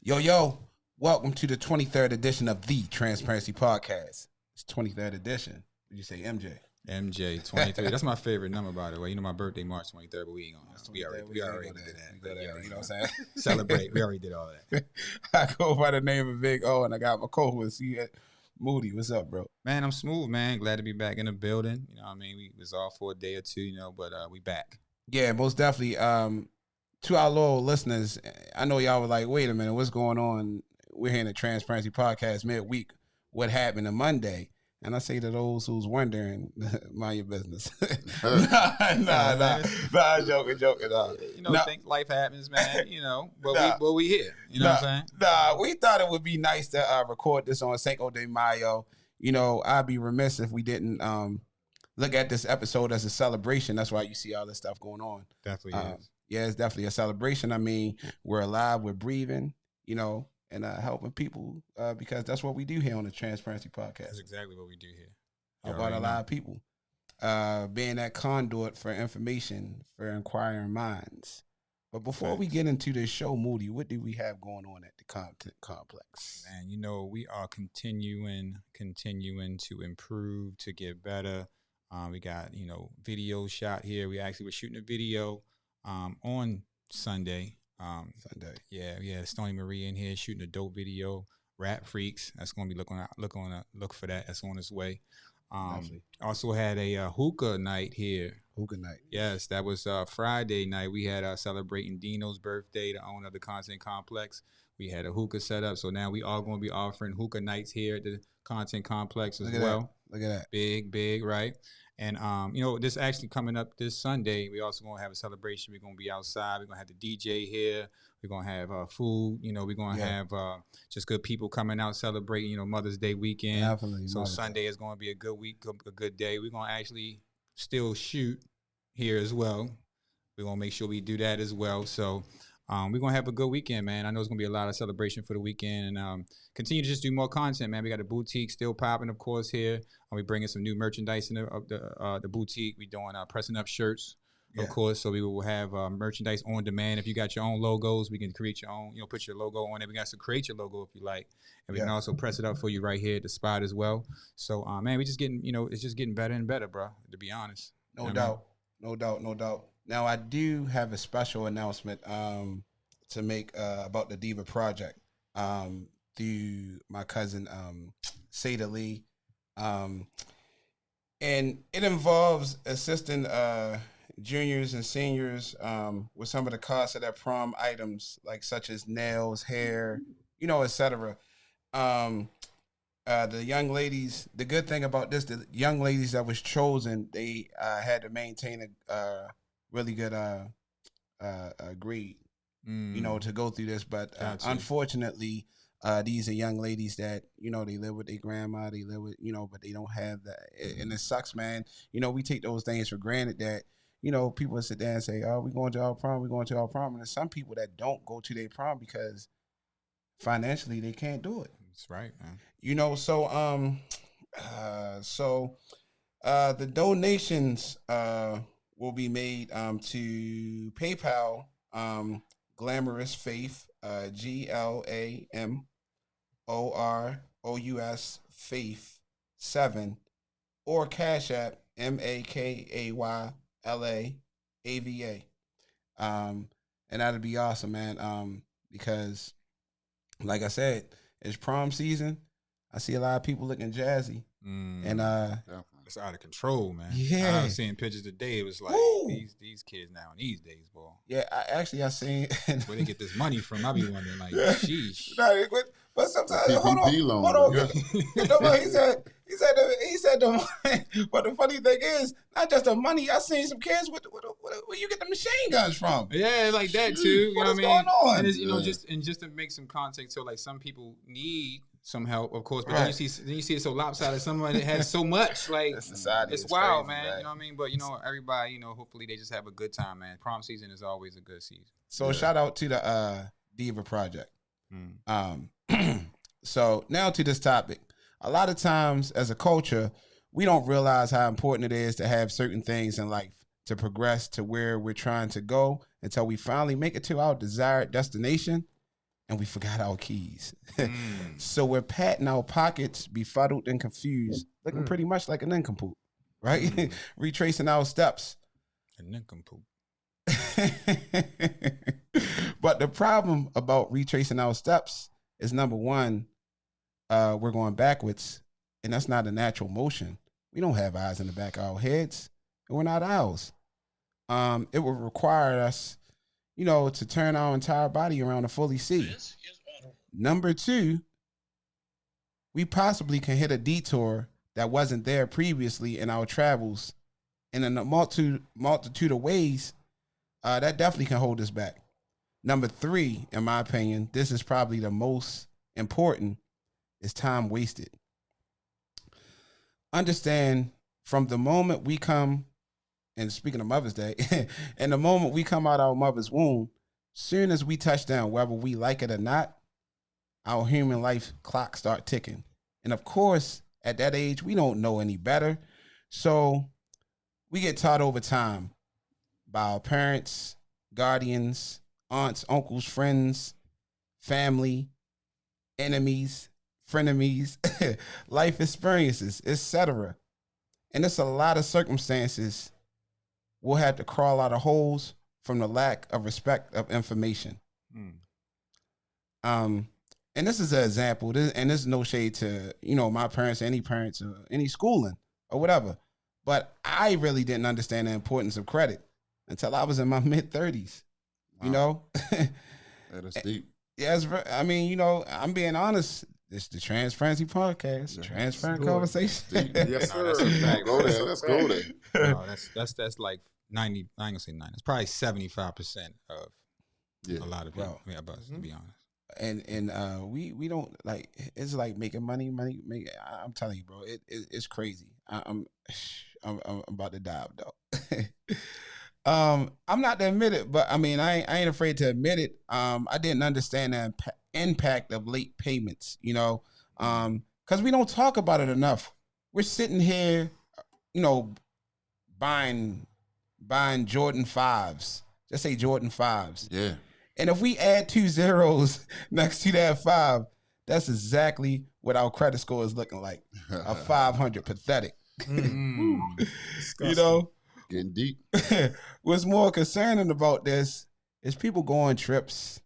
Yo, welcome to the 23rd edition of the Transparency Podcast. It's 23rd edition. Did you say MJ? MJ 23. That's my favorite number, by the way. You know my birthday, March 23rd, but we ain't gonna. We already did that. You know what I'm saying? Celebrate. We already did all that. I go by the name of Big O, and I got my co-host here, Moody. What's up, bro? Man, I'm smooth, man. Glad to be back in the building. You know what I mean? We was off for a day or two, but we back. Yeah, most definitely. To our loyal listeners, I know y'all were like, wait a minute, what's going on? We're here in the Transparency Podcast midweek. What happened on Monday? And I say to those who's wondering, mind your business. Nah, joking. Think life happens, man. But we here. You know what I'm saying? We thought it would be nice to record this on Cinco de Mayo. You know, I'd be remiss if we didn't look at this episode as a celebration. That's why you see all this stuff going on. Definitely is. Yeah, it's definitely a celebration. I mean, we're alive, we're breathing, and helping people because that's what we do here on the Transparency Podcast. That's exactly what we do here. How about a lot of people being that conduit for information for inquiring minds. But before we get into this show, Moody, what do we have going on at the Content Complex? Man, we are continuing to improve, to get better. We got, video shot here. We're shooting a video on Sunday. Yeah, Stony Marie in here shooting a dope video. Rap Freaks. That's gonna be look for that. That's on its way. Also had a hookah night here. Hookah night. Yes, that was Friday night. We had celebrating Dino's birthday, the owner of the Content Complex. We had a hookah set up, so now we are going to be offering hookah nights here at the Content Complex as well. Look at that. Big, right? And, this actually coming up this Sunday, we also going to have a celebration. We're going to be outside. We're going to have the DJ here. We're going to have food. We're going to have just good people coming out celebrating, Mother's Day weekend. Definitely. So Sunday is going to be a good week, a good day. We're going to actually still shoot here as well. We're going to make sure we do that as well. So we're going to have a good weekend, man. I know it's going to be a lot of celebration for the weekend. And continue to just do more content, man. We got the boutique still popping, of course, here. We bringing some new merchandise in the boutique. We doing pressing up shirts, of course. So we will have merchandise on demand. If you got your own logos, we can create your own, put your logo on it. We got to create your logo if you like. And we can also press it up for you right here at the spot as well. So, man, we just getting, it's just getting better and better, bro, to be honest. No doubt. Now, I do have a special announcement to make about the Diva Project through my cousin, Seda Lee. And it involves assisting juniors and seniors with some of the costs of their prom items, like such as nails, hair, etc. The young ladies, the good thing about this, the young ladies that was chosen, they had to maintain a really good grade, to go through this. But unfortunately, these are young ladies that, they live with their grandma, they live with, but they don't have that. And it sucks, man. We take those things for granted that, people sit there and say, oh, we're going to our prom. And there's some people that don't go to their prom because financially they can't do it. That's right, man. So the donations will be made to PayPal, Glamorous Faith, GLAMOROUS Faith 7, or Cash App, MAKAYLAAVA. And that'd be awesome, man. Because like I said, it's prom season. I see a lot of people looking jazzy. And it's out of control, man. Yeah. I was seeing pictures today. It was like these kids now in these days, boy. Yeah, I seen where they get this money from. I be wondering, like, sheesh. But sometimes hold on. He said the money. But the funny thing is, not just the money. I seen some kids where you get the machine guns from. Yeah, like that too. You know what I mean? Going on? And it's, just to make some context, so like some people need some help, of course, but then you see it so lopsided. Someone that has so much, like it's wild, crazy, man. You know what I mean? But everybody, hopefully they just have a good time, man. Prom season is always a good season. So shout out to the Diva Project. So now to this topic. A lot of times as a culture, we don't realize how important it is to have certain things in life to progress to where we're trying to go until we finally make it to our desired destination. and we forgot our keys. So we're patting our pockets, befuddled and confused, looking pretty much like a nincompoop, right? Retracing our steps. A nincompoop. But the problem about retracing our steps is, number one, we're going backwards, and that's not a natural motion. We don't have eyes in the back of our heads, and we're not owls. It would require us, to turn our entire body around to fully see. Number two, we possibly can hit a detour that wasn't there previously in our travels, and in a multitude of ways, that definitely can hold us back. Number three, in my opinion, this is probably the most important, is time wasted. Understand, from the moment we come, and speaking of Mother's Day, and the moment we come out our mother's womb, soon as we touch down, whether we like it or not, our human life clock start ticking. And of course, at that age, we don't know any better. So we get taught over time by our parents, guardians, aunts, uncles, friends, family, enemies, frenemies, life experiences, etc. And it's a lot of circumstances we'll have to crawl out of holes from the lack of respect of information. And this is an example, and this is no shade to, my parents, or any schooling or whatever. But I really didn't understand the importance of credit until I was in my mid-30s. Wow. That is deep. Yes, I'm being honest. It's the Transparency Podcast, transparent conversation. Yes, sir. That's a fact. Let's go there. No, that's like 90. I ain't gonna say 90. It's probably 75% of a lot of people. Yeah, but to be honest. And we don't like, it's like making money. I'm telling you, bro, it's crazy. I'm about to dive though. I'm not to admit it, but I ain't afraid to admit it. I didn't understand the impact of late payments, because we don't talk about it enough. We're sitting here, buying Jordan 5s. Just say Jordan 5s. Yeah. And if we add 2 zeros next to that 5, that's exactly what our credit score is looking like. A 500, pathetic. Getting deep. What's more concerning about this is people go on trips,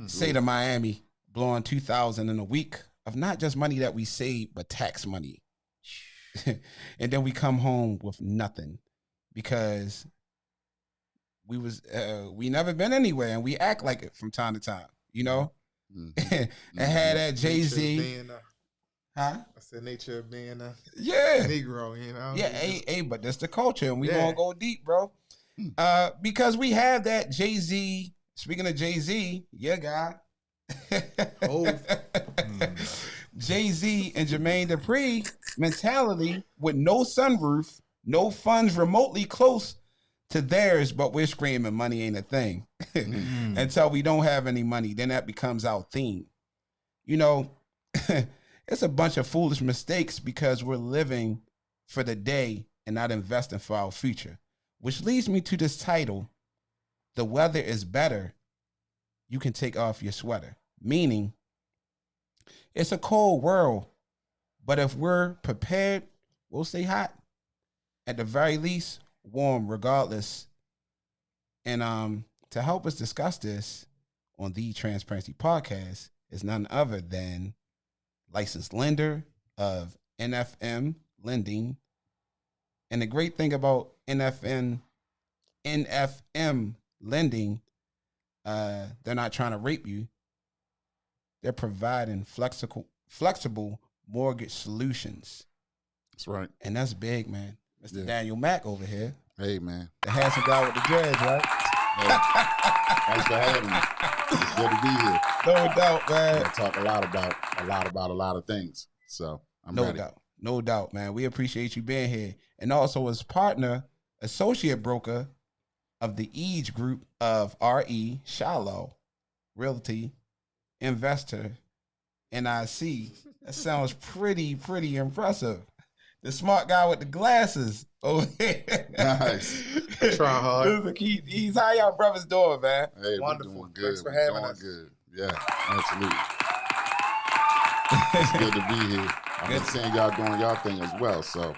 say to Miami, blowing $2,000 in a week of not just money that we save, but tax money. And then we come home with nothing because we never been anywhere, and we act like it from time to time, and had that Jay-Z. Huh? That's the nature of being a Negro, Yeah, hey, but that's the culture, and we gonna go deep, bro. Because we have that Jay-Z. Speaking of Jay-Z, guy. Jay-Z and Jermaine Dupri mentality with no sunroof, no funds remotely close to theirs, but we're screaming money ain't a thing until we don't have any money. Then that becomes our theme. It's a bunch of foolish mistakes because we're living for the day and not investing for our future, which leads me to this title. The weather is better. You can take off your sweater. Meaning, it's a cold world, but if we're prepared, we'll stay hot. At the very least, warm regardless. And to help us discuss this on the Transparency Podcast is none other than licensed lender of NFM Lending. And the great thing about NFM Lending, they're not trying to rape you. They're providing flexible mortgage solutions. That's right. And that's big, man. Mr. Daniel Mack over here. Hey, man. The handsome guy with the dreads, right? Hey, thanks for having me. It's good to be here. No doubt, man. I talk a lot about a lot of things. So I'm ready. No doubt, man. We appreciate you being here. And also as partner, associate broker of the Eades group of R.E. Shallow, Realty, Investor, NIC. That sounds pretty impressive. The smart guy with the glasses over here. Nice. Try hard. Eades, how y'all brothers doing, man? Hey, wonderful. We're doing good. Thanks for having doing us. Good. Yeah, absolutely. It's good to be here. I've been seeing y'all doing y'all thing as well, so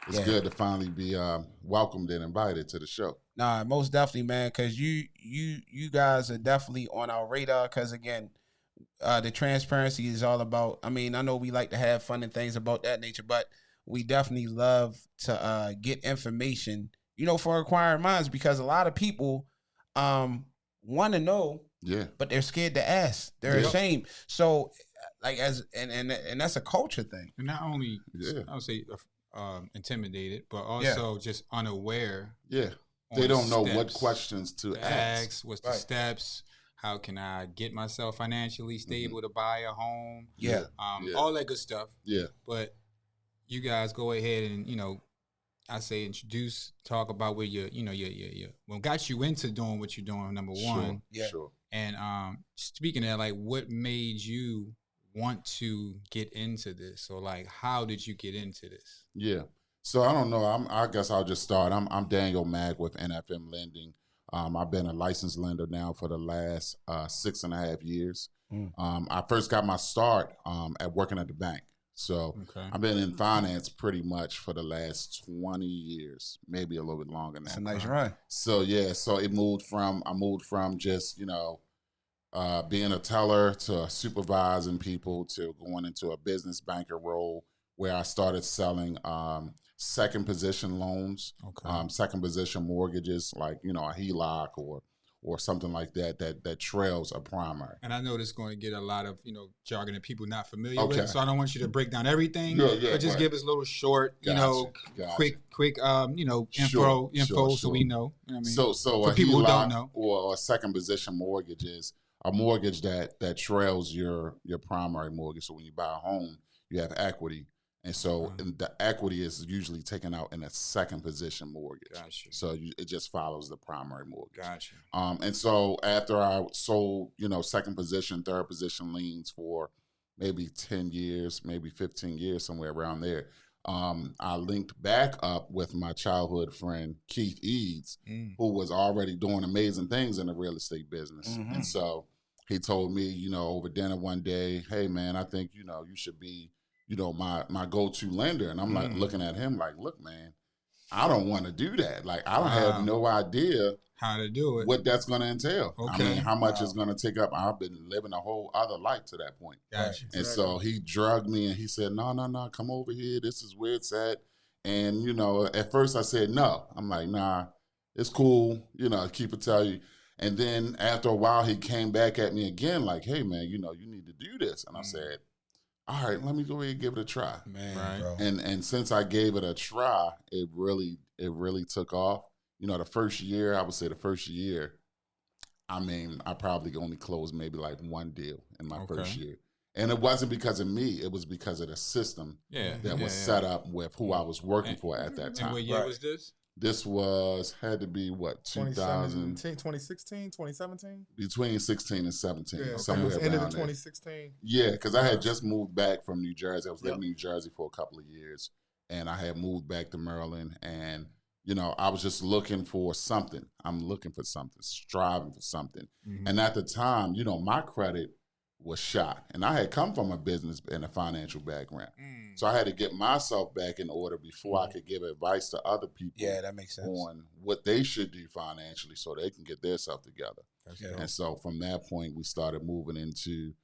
it's good to finally be welcomed and invited to the show. Nah, most definitely, man, because you guys are definitely on our radar. Because again, the transparency is all about. I mean, I know we like to have fun and things about that nature, but we definitely love to get information, for acquiring minds, because a lot of people want to know, but they're scared to ask. They're ashamed. So, like and that's a culture thing. And not only I would say intimidated, but also just unaware. Yeah, they don't know what questions to ask. What's the steps? How can I get myself financially stable to buy a home? All that good stuff. Yeah. But you guys go ahead and, I say introduce, talk about where your what got you into doing what you're doing, number one. Sure. And speaking of that, like, what made you want to get into this? Or like, how did you get into this? Yeah. So I don't know. I guess I'll just start. I'm Daniel Mack with NFM Lending. I've been a licensed lender now for the last 6.5 years. I first got my start at working at the bank. So I've been in finance pretty much for the last 20 years, maybe a little bit longer than that. That's a nice run. So so I moved from just, being a teller to supervising people to going into a business banker role where I started selling second position loans, second position mortgages, like, a HELOC or something like that trails a primary. And I know this is going to get a lot of, jargon that people not familiar with. So I don't want you to break down everything, but just give us a little short, quick, info so we know. You know what I mean? So for people who don't know. Or a second position mortgage is a mortgage that trails your primary mortgage. So when you buy a home, you have equity. And so the equity is usually taken out in a second position mortgage. Gotcha. So it just follows the primary mortgage. Gotcha. And so after I sold, second position, third position liens for maybe 10 years, maybe 15 years, somewhere around there, I linked back up with my childhood friend, Keith Eades, who was already doing amazing things in the real estate business. And so he told me, over dinner one day, hey, man, I think, you should be, my go-to lender. And I'm like looking at him like, look, man, I don't want to do that. Like, I don't have no idea how to do it, what that's going to entail. I mean, how much is going to take up. I've been living a whole other life to that point. Gotcha. And so he drugged me and he said, no, come over here. This is where it's at. And, at first I said, no. I'm like, nah, it's cool. Keep it tell you. And then after a while, he came back at me again like, hey, man, you need to do this. And I said, all right, let me go ahead and give it a try. Man, bro. And since I gave it a try, it really took off. The first year, I would say I mean, I probably only closed maybe like one deal in my first year. And it wasn't because of me. It was because of the system that was set up with who I was working for at that time. And what year was this? This had to be what, 2016, 2017? Between 16 and 17. Yeah, somewhere around end of there. 2016. Yeah, because I had just moved back from New Jersey. I was living in New Jersey for a couple of years, and I had moved back to Maryland, and I was just looking for something. I'm looking for something, striving for something. And at the time, my credit was shot. And I had come from a business and a financial background. So I had to get myself back in order before I could give advice to other people. Yeah, that makes sense. On what they should do financially so they can get their stuff together. And so from that point, we started moving into,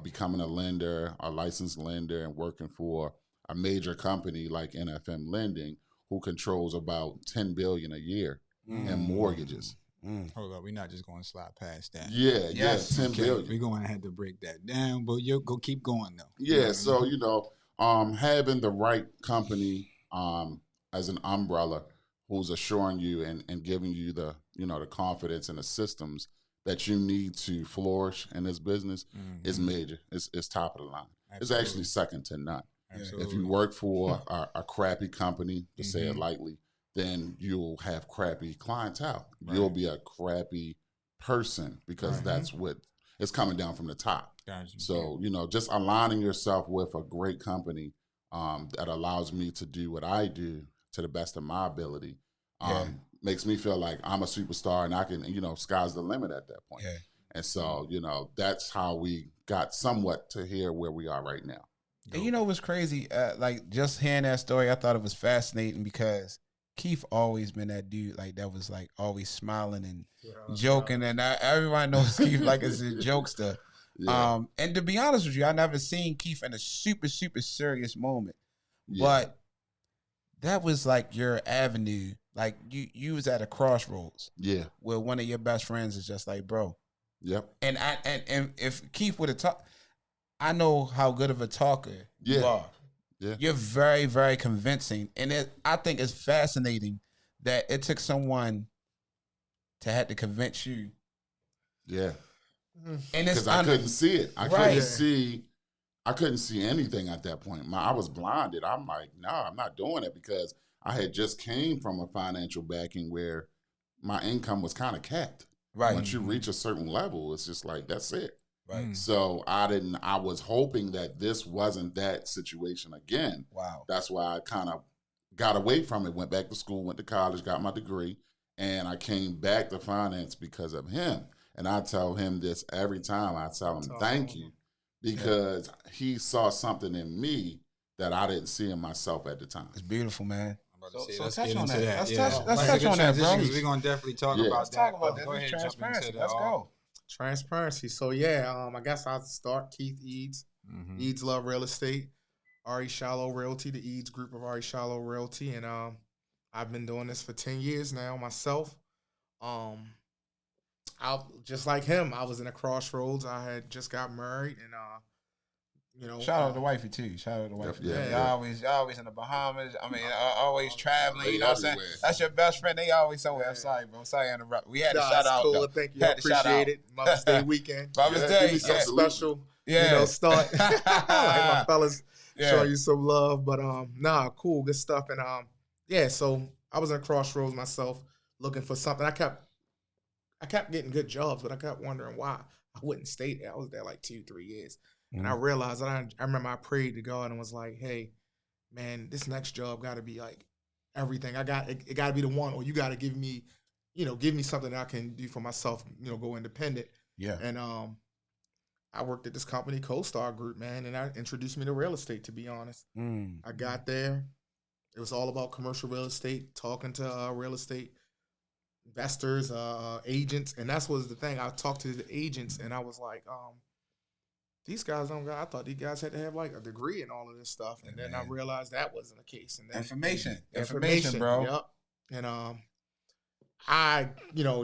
becoming a lender, a licensed lender, and working for a major company like NFM Lending, who controls about $10 billion a year in mortgages. Hold up, we're not just going to slide past that. Yes, $10 billion. We're going to have to break that down, but you'll go keep going though. Yeah, so having the right company as an umbrella who's assuring you and giving you the the confidence and the systems that you need to flourish in this business is major. It's top of the line. Absolutely. It's actually second to none. Absolutely. If you work for a crappy company, to say it lightly, then you'll have crappy clientele. Right. You'll be a crappy person because that's what it's coming down from the top. Gotcha. So, just aligning yourself with a great company that allows me to do what I do to the best of my ability makes me feel like I'm a superstar and I can, sky's the limit at that point. And so, you know, that's how we got somewhat to here where we are right now. And you know what's crazy? Like just hearing that story, I thought it was fascinating because Keith always been that dude like that was like always smiling and joking, and everyone knows Keith like is a jokester. Yeah. And to be honest with you, I never seen Keith in a super serious moment, Yeah. but that was like your avenue. Like you was at a crossroads. Yeah. Where one of your best friends is just like, bro. Yep. And if Keith would have talked, I know how good of a talker you are. Yeah. You're very, very convincing. And I think it's fascinating that it took someone to have to convince you. Yeah. And it's because I couldn't see it. I Right. couldn't see anything at that point. I was blinded. I'm like, no, I'm not doing it because I had just came from a financial backing where my income was kind of capped. Right. Once you reach a certain level, it's just like, that's it. Right. So I was hoping that this wasn't that situation again. Wow. That's why I kind of got away from it, went back to school, went to college, got my degree, and I came back to finance because of him. And I tell him this every time. I tell him, thank you, because he saw something in me that I didn't see in myself at the time. It's beautiful, man. So touch on that. Let's Yeah. touch on that, bro. We're gonna definitely talk Yeah. about Let's that. talk about that. Go ahead, jump into Transparency. that. Let's go. Transparency. So yeah, I guess I'll start. Keith Eades, Eades Love Real Estate, Ari Shallow Realty, the Eades group of Ari Shallow Realty, and I've been doing this for 10 years now myself. I just like him, I was in a crossroads. I had just got married, and you know, Shout out to wifey too. Shout out to wifey. Yeah. Y'all always in the Bahamas. I mean, always traveling. You know what I'm saying? Everywhere. That's your best friend. They always somewhere. I'm sorry, bro. Sorry to interrupt. We had to Nah, shout it's out. cool. Though. Thank you. I Had to shout out. appreciate it. Mother's Day weekend. Mother's Yeah, Day. Give me some absolutely. special, Yeah. start. Like my fellas, Yeah. show you some love. But cool, good stuff. And so I was in a crossroads myself, looking for something. I kept getting good jobs, but I kept wondering why I wouldn't stay there. I was there like 2-3 years. And I realized that I remember I prayed to God and was like, hey, man, this next job got to be like everything. It got to be the one, or you got to give me something that I can do for myself, go independent. Yeah. And I worked at this company, CoStar Group, man, and that introduced me to real estate, to be honest. I got there. It was all about commercial real estate, talking to real estate investors, agents. And that was the thing. I talked to the agents and I was like, these guys I thought these guys had to have like a degree in all of this stuff. And then I realized that wasn't the case. And then Information, bro. Yep. And I,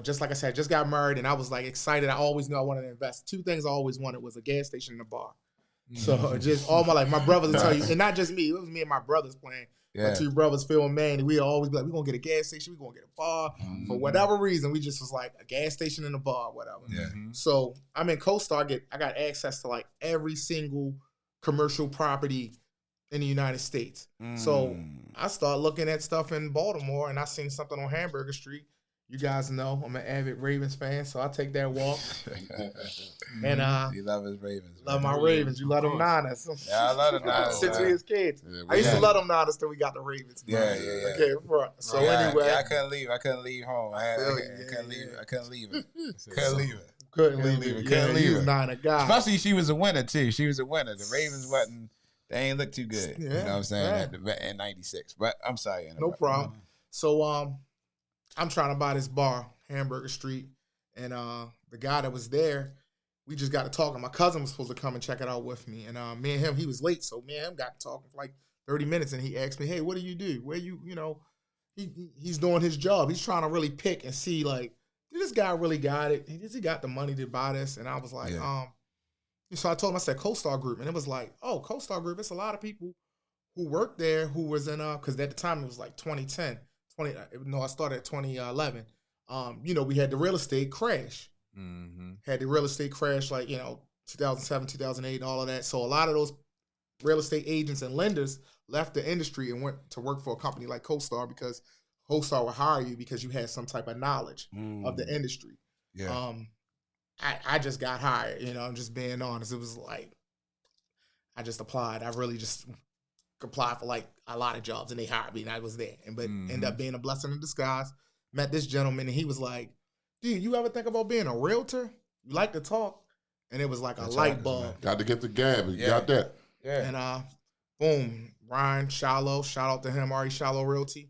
just like I said, just got married and I was like excited. I always knew I wanted to invest. 2 things I always wanted was a gas station and a bar. So just all my life, my brothers will tell you, and not just me, it was me and my brothers playing. My 2 brothers, Phil and Manny, we always be like, we're going to get a gas station, we're going to get a bar. For whatever reason, we just was like a gas station and a bar, whatever. Yeah. So I'm in CoStar, I got access to like every single commercial property in the United States. So I start looking at stuff in Baltimore and I seen something on Hamburger Street. You guys know I'm an avid Ravens fan, so I take that walk. And you love his Ravens. love my Ravens. You love them Niners. Yeah, I love the Niners. Since we was kids. Yeah, I used to love them Niners till we got the Ravens. Yeah. Okay, front. So Yeah, anyway. yeah, I couldn't leave home. I feel you. couldn't leave it. Couldn't leave it. Couldn't leave it. Couldn't leave he it. was Niner guy. Especially she was a winner too. She was a winner. The Ravens wasn't. They ain't look too good. You know what I'm saying? In '96. But I'm sorry. No problem. So I'm trying to buy this bar, Hamburger Street, and the guy that was there, we just got to talking. My cousin was supposed to come and check it out with me, and me and him, he was late, so me and him got to talking for like 30 minutes, and he asked me, "Hey, what do you do? Where he's doing his job. He's trying to really pick and see like, did this guy really got it? Has he got the money to buy this?" And I was like, So I told him, I said, CoStar Group, and it was like, oh, CoStar Group. It's a lot of people who worked there who was in because at the time it was like 2010. I started at 2011. We had the real estate crash. Had the real estate crash like, 2007, 2008, all of that. So a lot of those real estate agents and lenders left the industry and went to work for a company like CoStar because CoStar would hire you because you had some type of knowledge of the industry. Yeah. I just got hired, I'm just being honest. It was like, I just applied. I really just applied for like a lot of jobs and they hired me and I was there. But ended up being a blessing in disguise. Met this gentleman and he was like, dude, you ever think about being a realtor? You like to talk, and it was like a light bulb. Got to get the gab. You Yeah. got that. Yeah. And boom, Ryan Shallow, shout out to him, Ari Shallow Realty.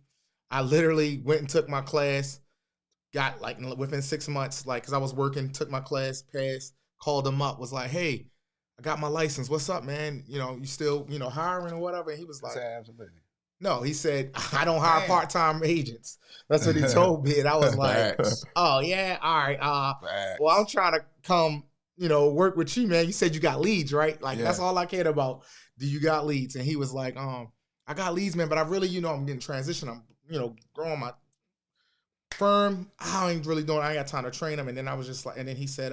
I literally went and took my class, got like within 6 months, like, because I was working, took my class, passed, called him up, was like, hey, I got my license. What's up, man? You know, you still, you know, hiring or whatever? And he was like, absolutely. no, he said, I don't hire part-time agents. That's what he told me. And I was like, oh, yeah, all right. Well, I'm trying to come, you know, work with you, man. You said you got leads, right? Like, that's all I cared about. Do you got leads? And he was like, I got leads, man, but I really, you know, I'm getting transition. I'm, you know, growing my firm. I ain't really doing, I ain't got time to train them. And then I was just like, and then he said,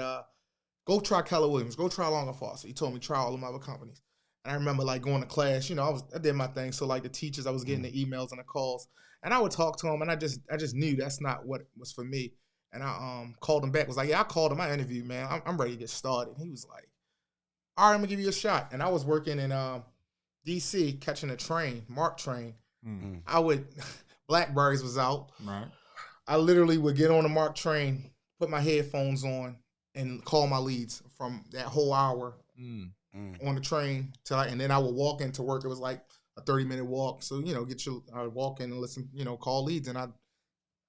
go try Keller Williams, go try Long and Foster. He told me try all of my other companies. And I remember like going to class, you know, I did my thing. So like the teachers, I was getting the emails and the calls, and I would talk to them, and I just knew that's not what was for me. And I called him back. Was like, yeah, I called him. I interviewed, man. I'm ready to get started. And he was like, all right, I'm gonna give you a shot. And I was working in DC catching a train, MARC train. Mm-hmm. I would Blackberries was out. Right. I literally would get on the MARC train, put my headphones on, and call my leads from that whole hour on the train and then I would walk into work. It was like a 30-minute walk. So, you know, I would walk in and listen, you know, call leads, and I'd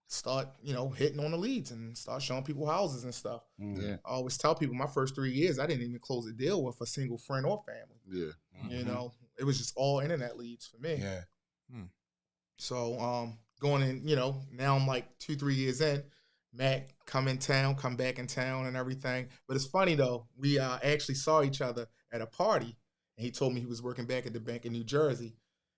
start, you know, hitting on the leads and start showing people houses and stuff. Yeah. I always tell people my first 3 years, I didn't even close a deal with a single friend or family. Yeah. You know, it was just all internet leads for me. Yeah. So, going in, you know, now I'm like 2-3 years in, Mack come back in town and everything. But it's funny though, we actually saw each other at a party, and he told me he was working back at the bank in New Jersey,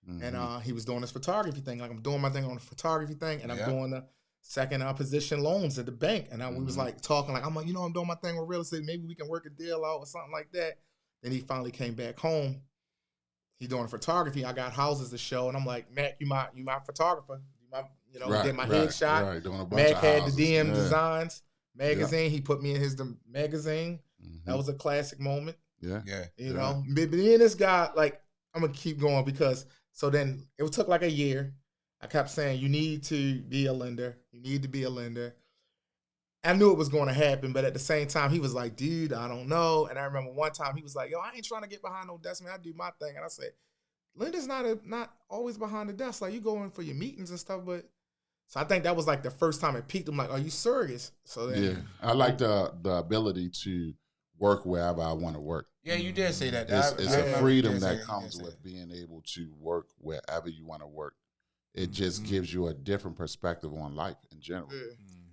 and he was doing this photography thing. Like, I'm doing my thing on the photography thing, and I'm doing the second position loans at the bank. And we was like talking, like, I'm like, you know, I'm doing my thing with real estate. Maybe we can work a deal out or something like that. Then he finally came back home. He doing photography. I got houses to show, and I'm like, Mack, you my photographer. You know, did my headshot. Right, Mack had the DM Designs magazine. He put me in his magazine. That was a classic moment. You know, but then this guy, like, I'm gonna keep going because so then it took like a year. I kept saying, you need to be a lender. You need to be a lender. I knew it was going to happen, but at the same time, he was like, dude, I don't know. And I remember one time he was like, yo, I ain't trying to get behind no desk, man. I do my thing. And I said, lender's not always behind the desk. Like, you go in for your meetings and stuff, but so I think that was like the first time it peaked. I'm like, are you serious? So then, I like the ability to work wherever I want to work. Yeah, you did say that. It's a freedom that comes with being able to work wherever you want to work. It just gives you a different perspective on life in general.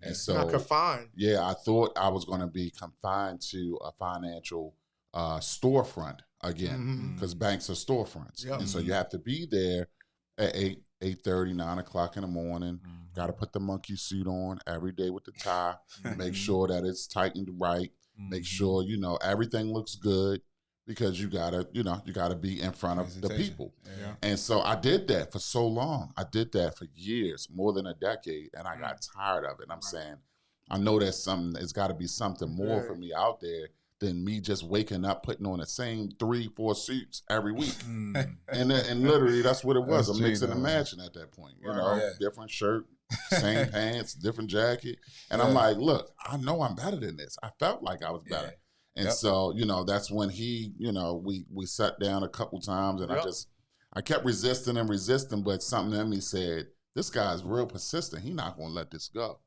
And so, not confined. Yeah, I thought I was going to be confined to a financial storefront again, because banks are storefronts. And so you have to be there at 8:30, 9 o'clock in the morning. Got to put the monkey suit on every day with the tie. Make sure that it's tightened right. Make sure, you know, everything looks good, because you gotta be in front of the people. And so I did that for so long. I did that for years, more than a decade, and I got tired of it. I'm saying, I know there's it's got to be something more for me out there than me just waking up, putting on the same 3-4 suits every week. And literally, that's what it was. A mix and a matching at that point. You know, different shirt, same pants, different jacket. And I'm like, look, I know I'm better than this. I felt like I was better. And so, you know, that's when he, you know, we sat down a couple times, and I kept resisting, but something in me said, this guy's real persistent. He's not going to let this go.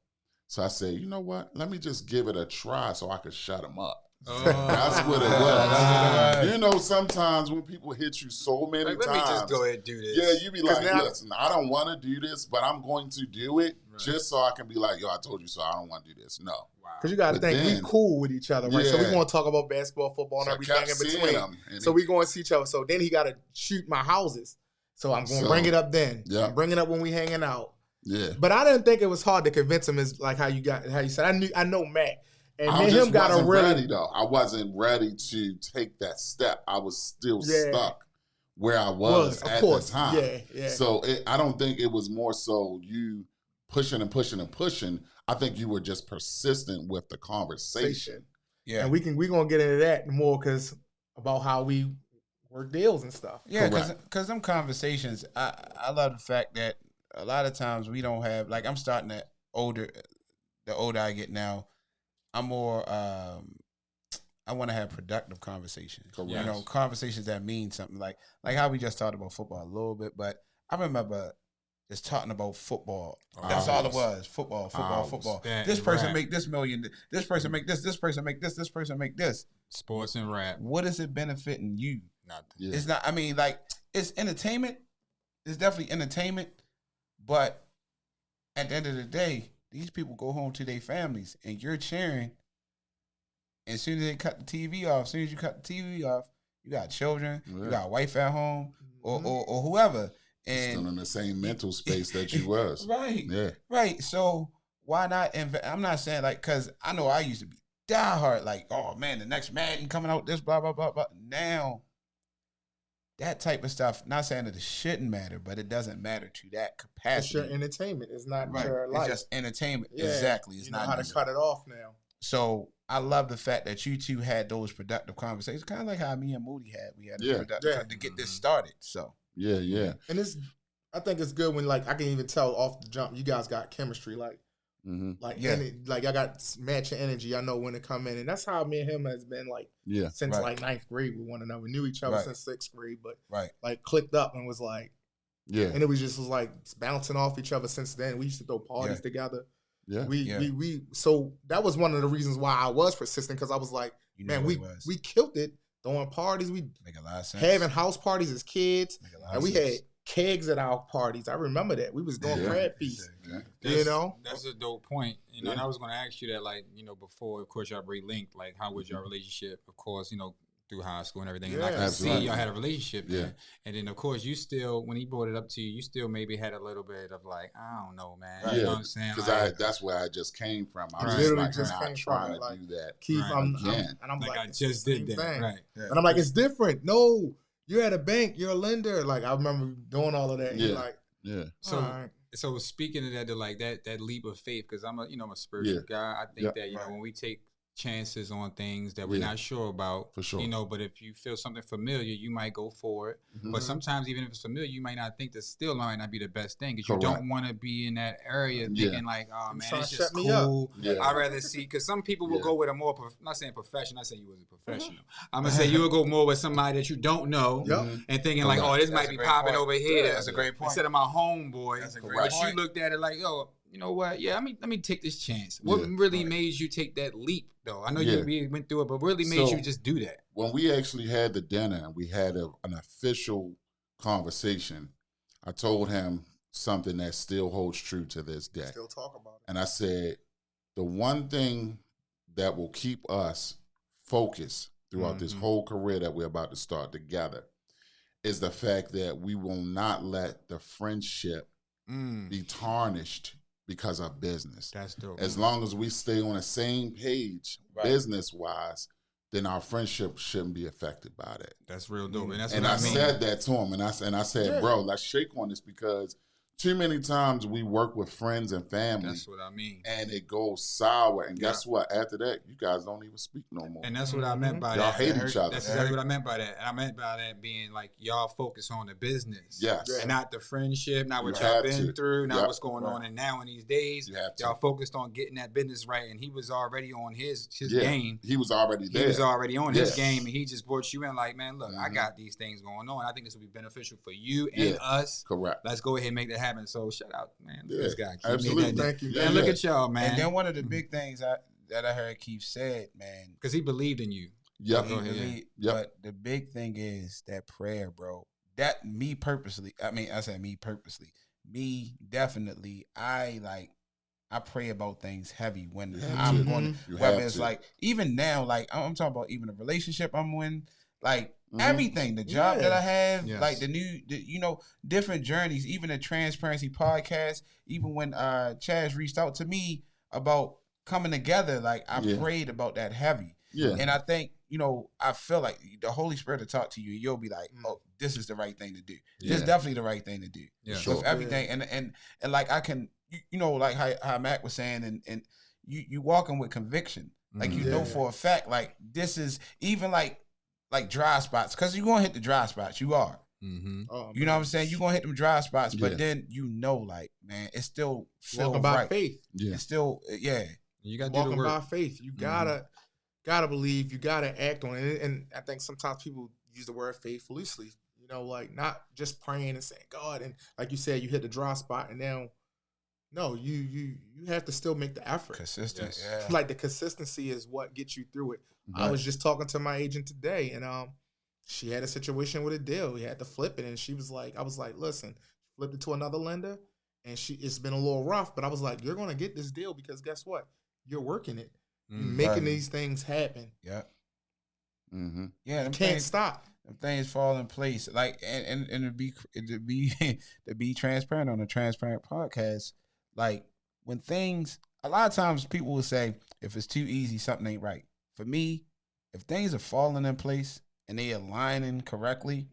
So I said, you know what? Let me just give it a try so I could shut him up. That's what it was. You know, sometimes when people hit you so many times, let me just go ahead and do this. Yeah, you be like, listen, I don't want to do this, but I'm going to do it just so I can be like, yo, I told you so. I don't want to do this. No. Because you got to think, we cool with each other, right? So we want to talk about basketball, football, and everything in between. So we going to see each other. So then he got to shoot my houses. So I'm going to bring it up then. Bring it up when we hanging out. Yeah. But I didn't think it was hard to convince him, is like how you said. I know Mack. And me and him got a ready though. I wasn't ready to take that step. I was still stuck where I was at the time. So I don't think it was more so you pushing and pushing and pushing. I think you were just persistent with the conversation. Yeah, and we gonna get into that more about how we work deals and stuff. Yeah, because them conversations, I love the fact that a lot of times we don't have, like, I'm starting to the older I get now, I'm more I want to have productive conversations. Correct. You know, conversations that mean something. Like how we just talked about football a little bit, but I remember just talking about football. That's all it was. Football. This person make this million. This person make this. This person make this. This person make this. Sports and rap. What is it benefiting you? Nothing. Yeah. It's not. I mean, like, it's entertainment. It's definitely entertainment, but at the end of the day, these people go home to their families, and you're cheering. And as soon as they cut the TV off, as soon as you cut the TV off, you got children, you got a wife at home, or whoever. And still in the same mental space that you was. Right. Yeah. Right. So why not invest? I'm not saying like, because I know I used to be diehard, like, oh man, the next Madden coming out, this, blah, blah, blah, blah. Now, that type of stuff, not saying that it shouldn't matter, but it doesn't matter to that capacity. It's your entertainment. It's not Right. your life. It's just entertainment. Yeah. Exactly. It's you know not how to cut it off now. So I love the fact that you two had those productive conversations, kind of like how me and Moody had. We had a productive to get this started. So yeah. And I think it's good when, like, I can even tell off the jump you guys got chemistry, like I got matching energy. I know when to come in, and that's how me and him has been, like, since like 9th grade with one another. We knew each other since 6th grade, but like clicked up and was like, and it was just like bouncing off each other since then. We used to throw parties together. Yeah, we so that was one of the reasons why I was persistent, because I was like, man, we killed it throwing parties. We make a lot of sense. Having house parties as kids, and we had kegs at our parties. I remember that. We was doing crab feasts. You know? That's a dope point. You know, and I was going to ask you that, like, you know, before, of course, y'all re-linked, like, how was your relationship, of course, you know, through high school and everything. And I can see y'all had a relationship there. And then, of course, you still, when he brought it up to you, you still maybe had a little bit of like, I don't know, man. You know what I'm saying? Because that's where I just came from. I was literally just trying to do that. Keith, I'm like, I just did that. Right. And I'm like, it's different. No, you're at a bank. You're a lender. Like, I remember doing all of that. And you're like, So speaking of that, like that leap of faith, because I'm a spiritual guy. I think that, you know, when we take chances on things that we're not sure about, for sure, you know, but if you feel something familiar, you might go for it. But sometimes even if it's familiar, you might not think that still might not be the best thing, because you don't want to be in that area thinking like, oh man, it's just cool. I'd rather see, because some people will go with a more, not saying professional, not saying you wasn't professional. I'm gonna say you will go more with somebody that you don't know and thinking like, oh, this might be popping over here. That's a great point. Instead of my homeboy. That's a great point. But you looked at it like, yo, you know what? Yeah, let me take this chance. What really made you take that leap, though? I know you went through it, but really made you just do that? When we actually had the dinner and we had an official conversation, I told him something that still holds true to this day. Still talk about it. And I said, the one thing that will keep us focused throughout this whole career that we're about to start together is the fact that we will not let the friendship be tarnished because of business. That's dope. As long as we stay on the same page, business-wise, then our friendship shouldn't be affected by that. That's real dope. And that's what I mean. Said that to him, and I said, bro, let's shake on this, because too many times we work with friends and family. That's what I mean. And it goes sour. And guess what? After that, you guys don't even speak no more. And that's what I meant by y'all that. Y'all hate each other. That's exactly what I meant by that. And I meant by that being like, y'all focus on the business. Yes. And not the friendship, not what y'all been through, not what's going on and now in these days. Y'all focused on getting that business right. And he was already on his game. He was already there. He was already on his game. And he just brought you in like, man, look, I got these things going on. I think this will be beneficial for you and us. Correct. Let's go ahead and make that happen. So shout out, man. This guy. Absolutely. Thank you. Man, look at y'all, man. And then one of the big things that I heard Keith said, man. Because he believed in you. Yep. But the big thing is that prayer, bro. That me purposely, me definitely, I pray about things heavy when I'm going to, whether it's like, even now, like I'm talking about even a relationship I'm in, like everything, the job that I have, like the new, different journeys, even the Transparency podcast, even when Chaz reached out to me about coming together, like I prayed about that heavy. Yeah. And I think, I feel like the Holy Spirit will talk to you, and you'll be like, oh, this is the right thing to do. This is definitely the right thing to do. Yeah. Sure. With everything. And like I can, like how Mack was saying, and you walking with conviction. Like you know for a fact, like this is even like dry spots, because you're gonna hit the dry spots. You are. Oh, you know what I'm saying? You're gonna hit them dry spots, but then like, man, it's still walking by faith. Yeah. It's still You gotta walking do the work. by faith. You gotta gotta believe, you gotta act on it. And I think sometimes people use the word faith loosely. You know, like not just praying and saying God, and like you said, you hit the dry spot, and now, no, you have to still make the effort. Consistent, Like the consistency is what gets you through it. Right. I was just talking to my agent today, and she had a situation with a deal. We had to flip it, and she was like, I was like, listen, flipped it to another lender, and it's been a little rough, but I was like, you're gonna get this deal because guess what? You're working it, you're making these things happen. Yeah, You can't stop. Them things fall in place. Like and to be transparent on a transparent podcast. Like when things, a lot of times people will say, if it's too easy, something ain't right. For me, if things are falling in place and they aligning correctly,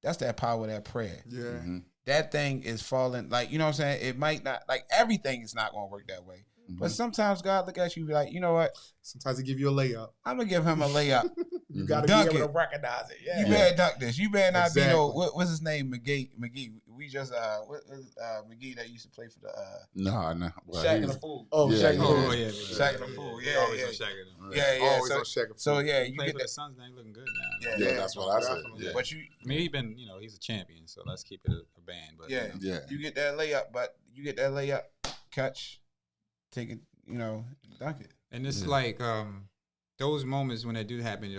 that's that power of that prayer. Yeah. That thing is falling, like, you know what I'm saying? It might not, like, everything is not going to work that way. But sometimes God look at you and be like, you know what? Sometimes he give you a layup. I'm going to give him a layup. You got to be able to recognize it. Yeah. You better duck this. You better not be no, what's his name? McGee. We just, McGee that used to play for the, No. Well, Shaq and the Fool. Oh, Yeah, Shaq and the yeah. Fool. Shaq and the Fool. Yeah, Always yeah. on Shaq. Yeah. Always on Shaq and the So, Fool. yeah, You you play get for that. the Suns, they looking good now. Yeah, that's what I said. definitely. Yeah. But you, I mean, he's a champion, so let's keep it a band. But yeah, Yeah. you get that layup, catch, take it, dunk it. And it's like those moments when that do happen,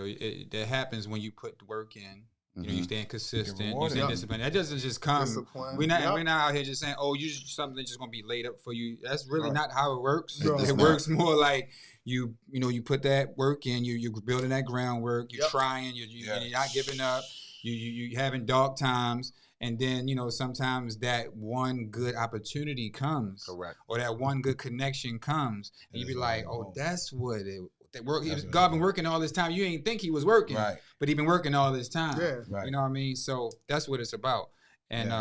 that happens when you put the work in. You know, you staying consistent, you rewarded. staying disciplined. That doesn't just come. Discipline. We're not out here just saying, "Oh, something just gonna be laid up for you." That's really not how it works. No. It works more like you put that work in. You're building that groundwork. You're trying. You're not giving up. You having dark times, and then sometimes that one good opportunity comes, Correct. or that one good connection comes, and you be like, "Oh, that's what it." That work. God been working all this time. You ain't think he was working, Right. but he been working all this time. Yeah. Right. You know what I mean? So that's what it's about. And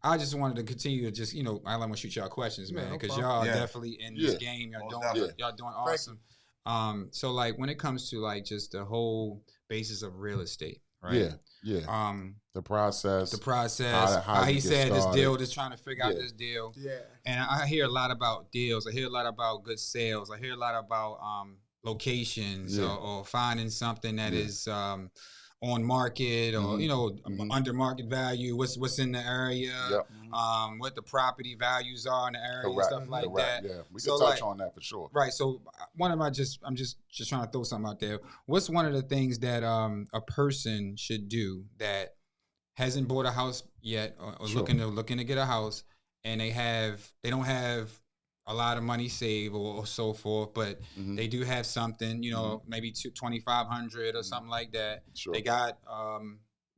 I just wanted to continue to just, I want to shoot y'all questions, man, no because problem. y'all are Yeah. definitely in this game. Y'all doing awesome. So like when it comes to like just the whole basis of real estate, right? Yeah. The process. How he you get said this started. deal, just trying to figure out this deal. Yeah. And I hear a lot about deals. I hear a lot about good sales. I hear a lot about locations or finding something that is on market or under market value. What's in the area? What the property values are in the area, and stuff like that. Yeah, we So, can touch like, on that for sure. Right. So I'm just trying to throw something out there. What's one of the things that a person should do that hasn't bought a house yet or looking to get a house, and they don't have a lot of money saved or so forth, but they do have something, maybe $2,500 or something like that. Sure. They got,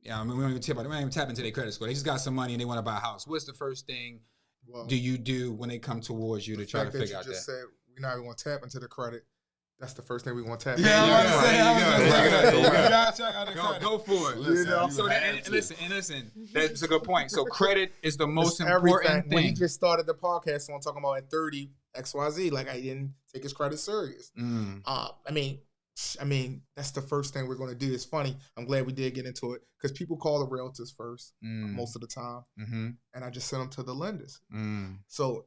we don't even tap into their credit score. They just got some money and they want to buy a house. What's the first thing do you do when they come towards you to try to figure out that? You just said we're not even going to tap into the credit. That's the first thing we want to tap into. Go for it. Listen, that's a good point. So credit is the most important thing. When he just started the podcast, so I'm talking about at 30 XYZ, like I didn't take his credit serious. I mean, that's the first thing we're going to do. It's funny. I'm glad we did get into it because people call the realtors first most of the time, and I just send them to the lenders. So,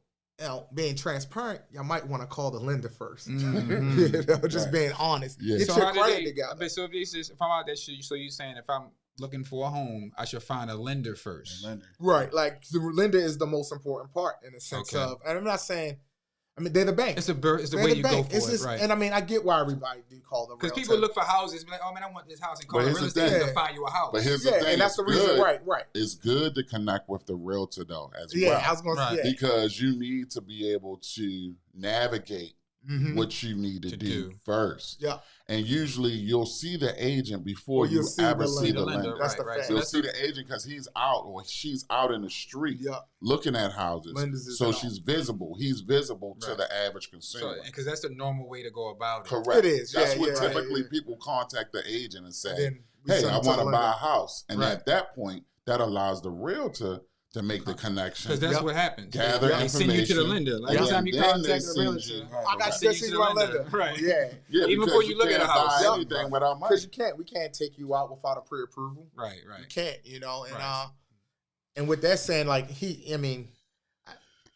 being transparent, y'all might want to call the lender first. Just being honest. Yeah. Get your credit together. So if I'm out there, so you're saying if I'm looking for a home, I should find a lender first. Right. Like the lender is the most important part in the sense of, and I'm not saying, they're the bank. It's the way you go for it, right? And I get why everybody do call the because people look for houses, be like, oh man, I want this house, and call the real estate to find you a house. But here's the thing, and that's the reason, right? It's good to connect with the realtor though, as well. Yeah, I was going to say because you need to be able to navigate what you need to do first. Yeah. And usually you'll see the agent before you ever see the lender. That's the fact. You'll see the agent because he's out or she's out in the street looking at houses. So she's visible. He's visible to the average consumer. Because that's the normal way to go about it. Correct. It is. That's what typically people contact the agent and say, hey, I want to buy a house. And at that point, that allows the realtor to make the connection. Because that's what happens. Gather they information. send you to the lender. Like every time you contact the realtor, I got to see my lender. Right. Yeah. Even before you look at a house. Buy anything without money. Because we can't take you out without a pre-approval. Right. You can't, and with that saying, like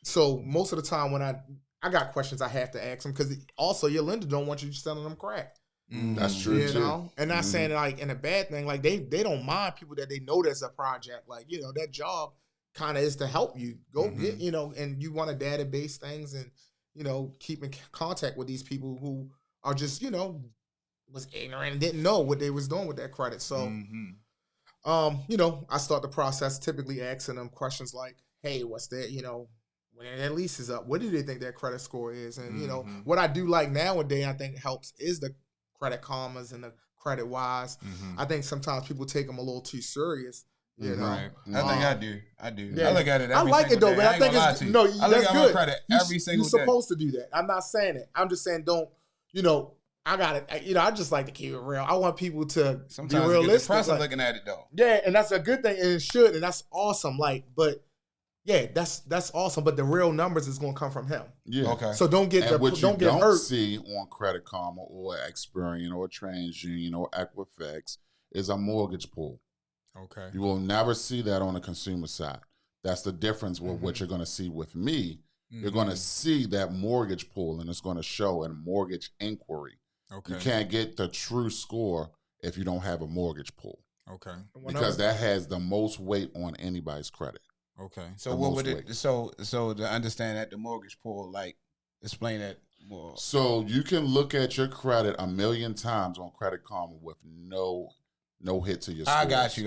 so most of the time when I got questions I have to ask them because also your lender don't want you selling them crack. That's true You too. know, and not saying like in a bad thing. Like they don't mind people that they know there's a project. Like that job kind of is to help you go get and you want to database things and keep in contact with these people who are just was ignorant and didn't know what they was doing with that credit. So, I start the process typically asking them questions like, "Hey, what's that? When that lease is up, what do they think their credit score is?" And what I do like nowadays, I think helps is the credit commas and the credit wise. I think sometimes people take them a little too serious. Right. I think I do. Yeah. I look at it. I like it though, man. I think it's I that's look at good. my credit every single day. You're supposed to do that. I'm not saying it. I'm just saying don't. I got it. I just like to keep it real. I want people to sometimes be realistic. Get the press looking at it though. Yeah, and that's a good thing, and it should, and that's awesome. But yeah, that's awesome. But the real numbers is going to come from him. Yeah. Okay. So don't get what you get hurt. See on Credit Karma or Experian or TransUnion or Equifax is a mortgage pool. Okay. You will never see that on the consumer side. That's the difference with what you're going to see with me. You're going to see that mortgage pool, and it's going to show in mortgage inquiry. Okay. You can't get the true score if you don't have a mortgage pool. Okay. Because that has the most weight on anybody's credit. Okay. So what would it? So to understand that the mortgage pool, like, explain that more. So you can look at your credit 1,000,000 times on Credit Karma with no hit to your score. I got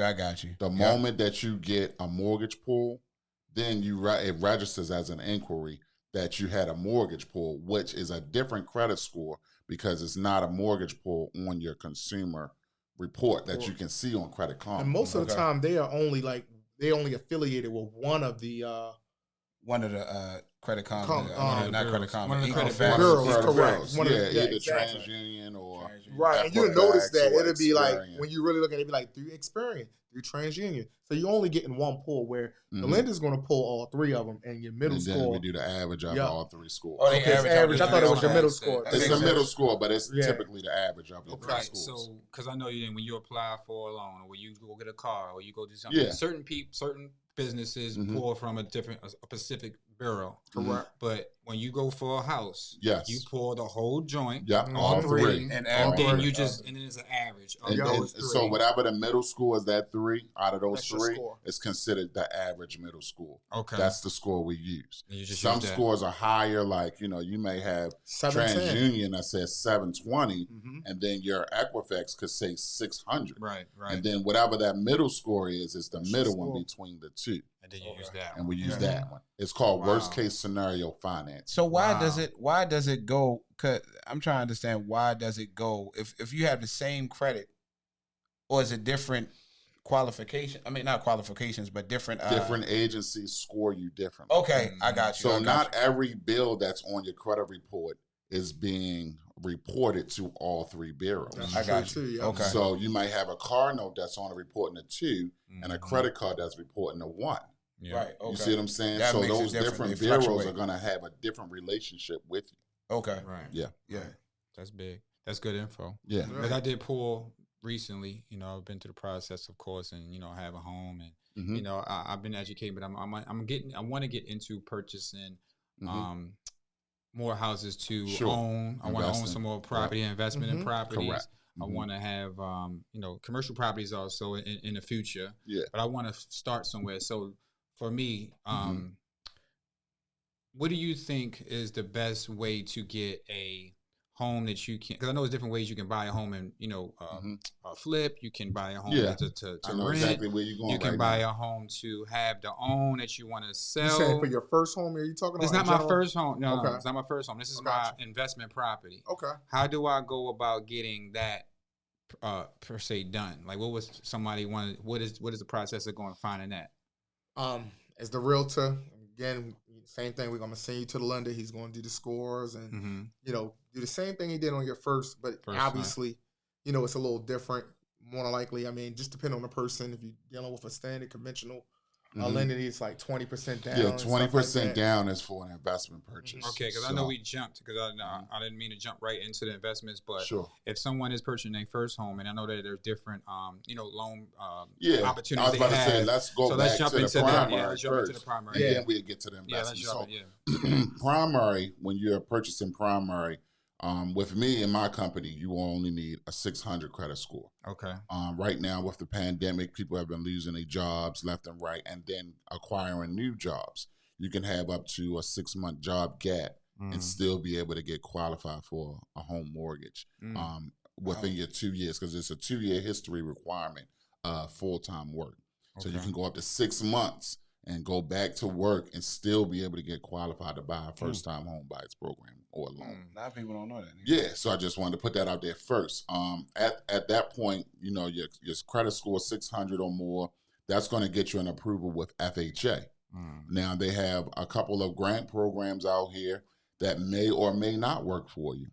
you. The moment that you get a mortgage pool, then it registers as an inquiry that you had a mortgage pool, which is a different credit score because it's not a mortgage pool on your consumer report that you can see on Credit Karma. And most of the time, they are only affiliated with one of the Credit Karma, not Credit Karma, one of the credit bureaus, correct. Either exactly. TransUnion or right. And you'll notice that it'll be like Experian. when you really look at it, it'll be like through Experian, through TransUnion. So you're only getting one pull where the lender's going to pull all three of them, and your middle and then score. we do the average of all three scores. Oh, they average. I thought it was your middle score. It's the middle score, but it's typically the average of your three scores. So, because I know when you apply for a loan, or when you go get a car, or you go do something, certain businesses pull from a specific bureau. Correct. But when you go for a house, you pull the whole joint, all three, and then you just and then it's an average of those three. So whatever the middle score is, that three out of those three is considered the average middle score. Okay, that's the score we use. Some scores are higher, like you may have TransUnion that says 720, and then your Equifax could say 600. Right. And then whatever that middle score is the middle one between the two. And then you use that one. And we use that one. It's called worst case scenario finance. So why does it go? Cause I'm trying to understand why does it go if you have the same credit, or is it different qualification? I mean, not qualifications, but different agencies score you differently. Okay, I got you. So not every bill that's on your credit report is being reported to all three bureaus. I got you. Too, Okay. So you might have a car note that's on a reporting to 2 and a credit card that's reporting to 1. Yeah. Right. Okay. You see what I'm saying? That so makes those it different They bureaus fluctuate. are going to have a different relationship with you. Okay. Right. Yeah. Yeah. That's big. That's good info. Yeah. Because I did pull recently. I've been through the process, of course, and I have a home, and I've been educated, but I want to get into purchasing more houses to own. I want to own some more property, investment in properties. Correct. I want to have commercial properties also in the future. Yeah. But I want to start somewhere. So for me, what do you think is the best way to get a home that you can? Because I know there's different ways you can buy a home and flip. You can buy a home to I know rent. exactly where you're going. You can buy a home to have to own that you want to sell. You saying for your first home? Are you talking about? It's not my first home. No, Okay. it's not my first home. This is my investment property. Okay. How do I go about getting that per se done? Like, what was somebody wanted? What is the process of going finding that? As the realtor, again, same thing. We're gonna send you to the lender. He's gonna do the scores and do the same thing he did on your first, but obviously, it's a little different. More than likely, I mean, just depending on the person. If you're dealing with a standard conventional lender, it's like 20% down. Yeah, 20% down is for an investment purchase. Okay, because I know we jumped, because I didn't mean to jump right into the investments, but if someone is purchasing their first home, and I know that there's different, loan opportunities. I was about to say, let's go back to the primary first, and then we'll get to the investment. So primary, when you're purchasing primary, With me and my company, you will only need a 600 credit score. Okay. Right now, with the pandemic, people have been losing their jobs left and right and then acquiring new jobs. You can have up to a 6-month job gap and still be able to get qualified for a home mortgage within your 2 years, because it's a 2-year history requirement, full-time work. So you can go up to 6 months and go back to work and still be able to get qualified to buy a first-time home buyers program or a loan. A lot of people don't know that. Yeah, so I just wanted to put that out there first. At that point, you know, your credit score 600 or more, that's going to get you an approval with FHA. Now, they have a couple of grant programs out here that may or may not work for you.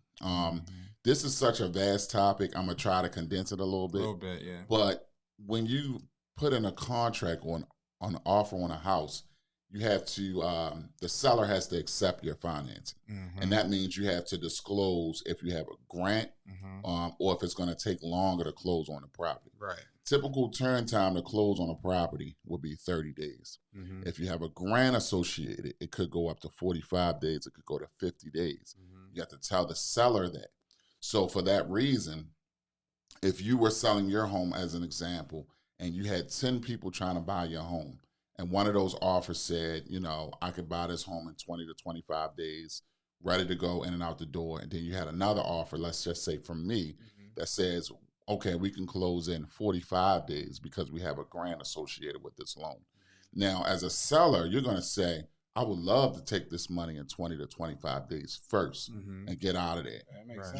This is such a vast topic. I'm going to try to condense it a little bit. A little bit, yeah. But when you put in a contract on an offer on a house, you have to, the seller has to accept your financing. And that means you have to disclose if you have a grant or if it's going to take longer to close on the property. Right. Typical turn time to close on a property would be 30 days. If you have a grant associated, it could go up to 45 days. It could go to 50 days. You have to tell the seller that. So for that reason, if you were selling your home as an example, and you had 10 people trying to buy your home, and one of those offers said, you know, I could buy this home in 20 to 25 days, ready to go in and out the door. And then you had another offer, let's just say from me, that says, okay, we can close in 45 days because we have a grant associated with this loan. Now, as a seller, you're going to say, I would love to take this money in 20 to 25 days first and get out of there.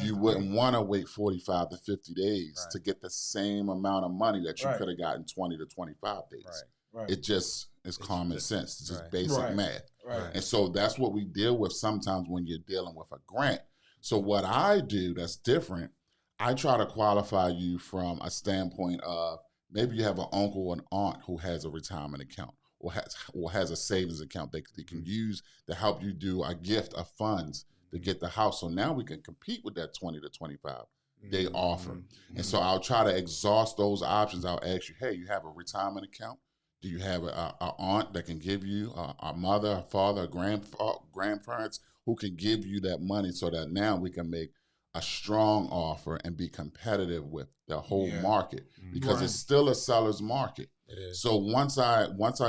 You wouldn't want to wait 45 to 50 days to get the same amount of money that you could have gotten 20 to 25 days. It just is common sense. It's just basic math. And so that's what we deal with sometimes when you're dealing with a grant. So what I do that's different, I try to qualify you from a standpoint of maybe you have an uncle or an aunt who has a retirement account or has a savings account they can use to help you do a gift of funds to get the house. So now we can compete with that 20 to 25 day offer. And so I'll try to exhaust those options. I'll ask you, hey, you have a retirement account? Do you have a aunt that can give you, a mother, a father, a grandparents who can give you that money so that now we can make a strong offer and be competitive with the whole market, because it's still a seller's market. So once I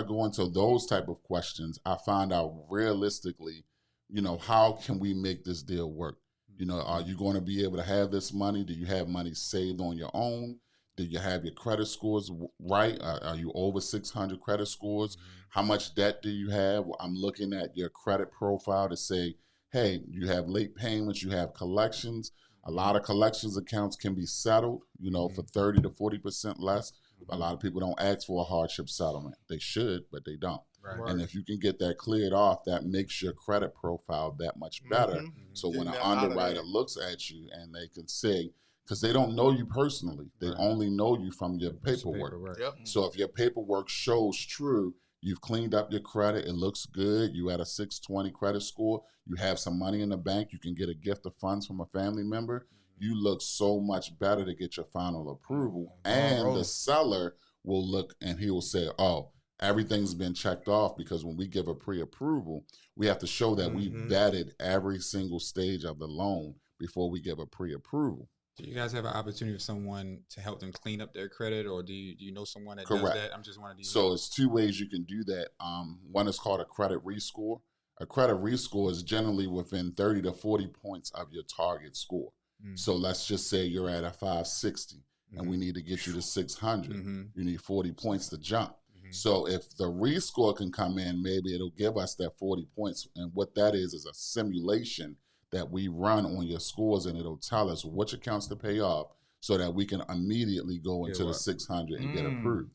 go into those type of questions, I find out realistically, you know, how can we make this deal work? You know, are you going to be able to have this money? Do you have money saved on your own? Do you have your credit scores right? Are you over 600 credit scores? How much debt do you have? I'm looking at your credit profile to say, hey, you have late payments, you have collections. A lot of collections accounts can be settled, you know, for 30 to 40% less. A lot of people don't ask for a hardship settlement. They should, but they don't. And if you can get that cleared off, that makes your credit profile that much better. So when an underwriter looks at you and they can say, because they don't know you personally, they only know you from your paperwork. So if your paperwork shows true, you've cleaned up your credit, it looks good, you had a 620 credit score, you have some money in the bank, you can get a gift of funds from a family member, you look so much better to get your final approval. And the seller will look and he will say, oh, everything's been checked off, because when we give a pre-approval, we have to show that we vetted every single stage of the loan before we give a pre-approval. Do you guys have an opportunity for someone to help them clean up their credit, or do you know someone that does that? I'm just wondering. So it's two ways you can do that. One is called a credit rescore. A credit rescore is generally within 30 to 40 points of your target score. So let's just say you're at a 560 and we need to get you to 600. You need 40 points to jump. So if the rescore can come in, maybe it'll give us that 40 points. And what that is a simulation that we run on your scores, and it'll tell us which accounts to pay off so that we can immediately go into the 600 and get approved.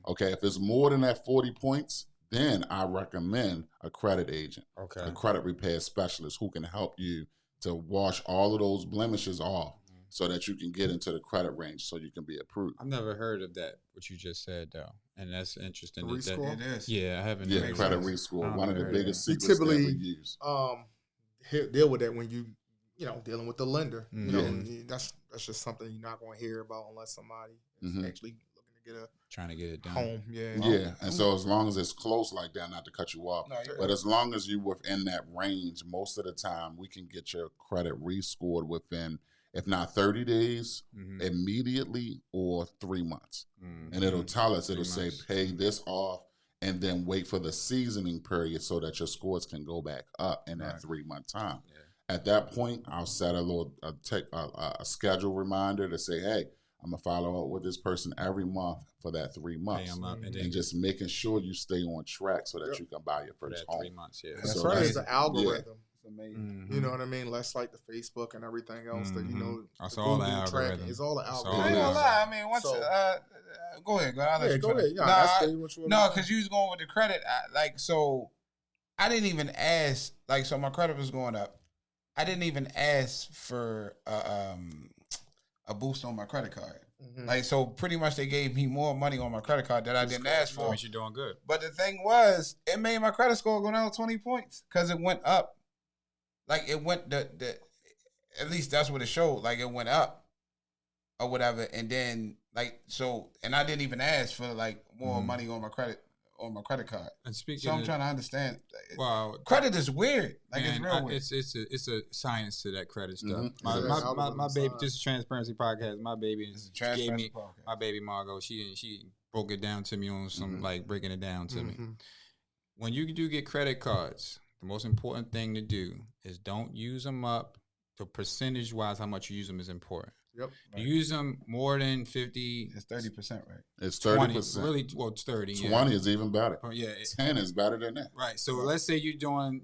Okay, if it's more than that 40 points, then I recommend a credit agent, a credit repair specialist who can help you to wash all of those blemishes off so that you can get into the credit range so you can be approved. I've never heard of that, what you just said, though. And that's interesting. Rescore? It is. Yeah, I haven't. Yeah, credit rescore, one of the biggest secrets that we use. Deal with that when you know, dealing with the lender. You know, that's just something you're not going to hear about unless somebody is actually looking to get Trying to get it a done. home. Yeah. Yeah, and so as long as it's close like that, not to cut you off, No, you're but as long as you're within that range, most of the time we can get your credit rescored within, if not 30 days, Mm-hmm. immediately, or 3 months. Mm-hmm. And it'll tell us, it'll 3 say months. pay this off and then wait for the seasoning period so that your scores can go back up in that Right. 3-month time. Yeah. At that point, I'll set a schedule reminder to say, hey, I'm going to follow up with this person every month for that 3 Pay months. 'em up and And then just making sure you stay on track so that Yep. you can buy your for first that 3 home. months. Yeah. That's So Credit right. is an algorithm. It's amazing. Mhm. You know what I mean? Less like the Facebook and everything else that, you know, Mhm. That's the all the Google tracking. algorithm. It's all the That's all I algorithm. ain't the gonna lie. I mean, once So- go ahead. I'll let Yeah, you go finish. ahead. Yeah, Nah, that's I- what you no, because you was going with the credit. So I didn't even ask. Like, so my credit was going up. I didn't even ask for a boost on my credit card. Mhm. Like, so pretty much they gave me more money on my credit card that I didn't ask That for. means you're doing good. But the thing was, it made my credit score go down 20 points because it went up. Like, it went at least that's what it showed. Like, it went up or whatever, and then and I didn't even ask for like more money on my credit card. And speaking, So I'm trying to understand. Wow, Credit is weird. Like, man, it's real weird. it's a science to that credit stuff. Mhm. My, It's my, an my, algorithm baby, science. this is Transparency Podcast. My baby It's a gave transparency me podcast. my baby Margot. She broke it down to me on some like breaking it down to me. Mhm. When you do get credit cards, the most important thing to do is don't use them up. The percentage wise, how much you use them is important. Yep. You use them more than 50, It's 30%, right? It's 20, 30%. really, well, it's 30. 20 is even better. Yeah. 10 is better than that. Right. So let's say you're doing,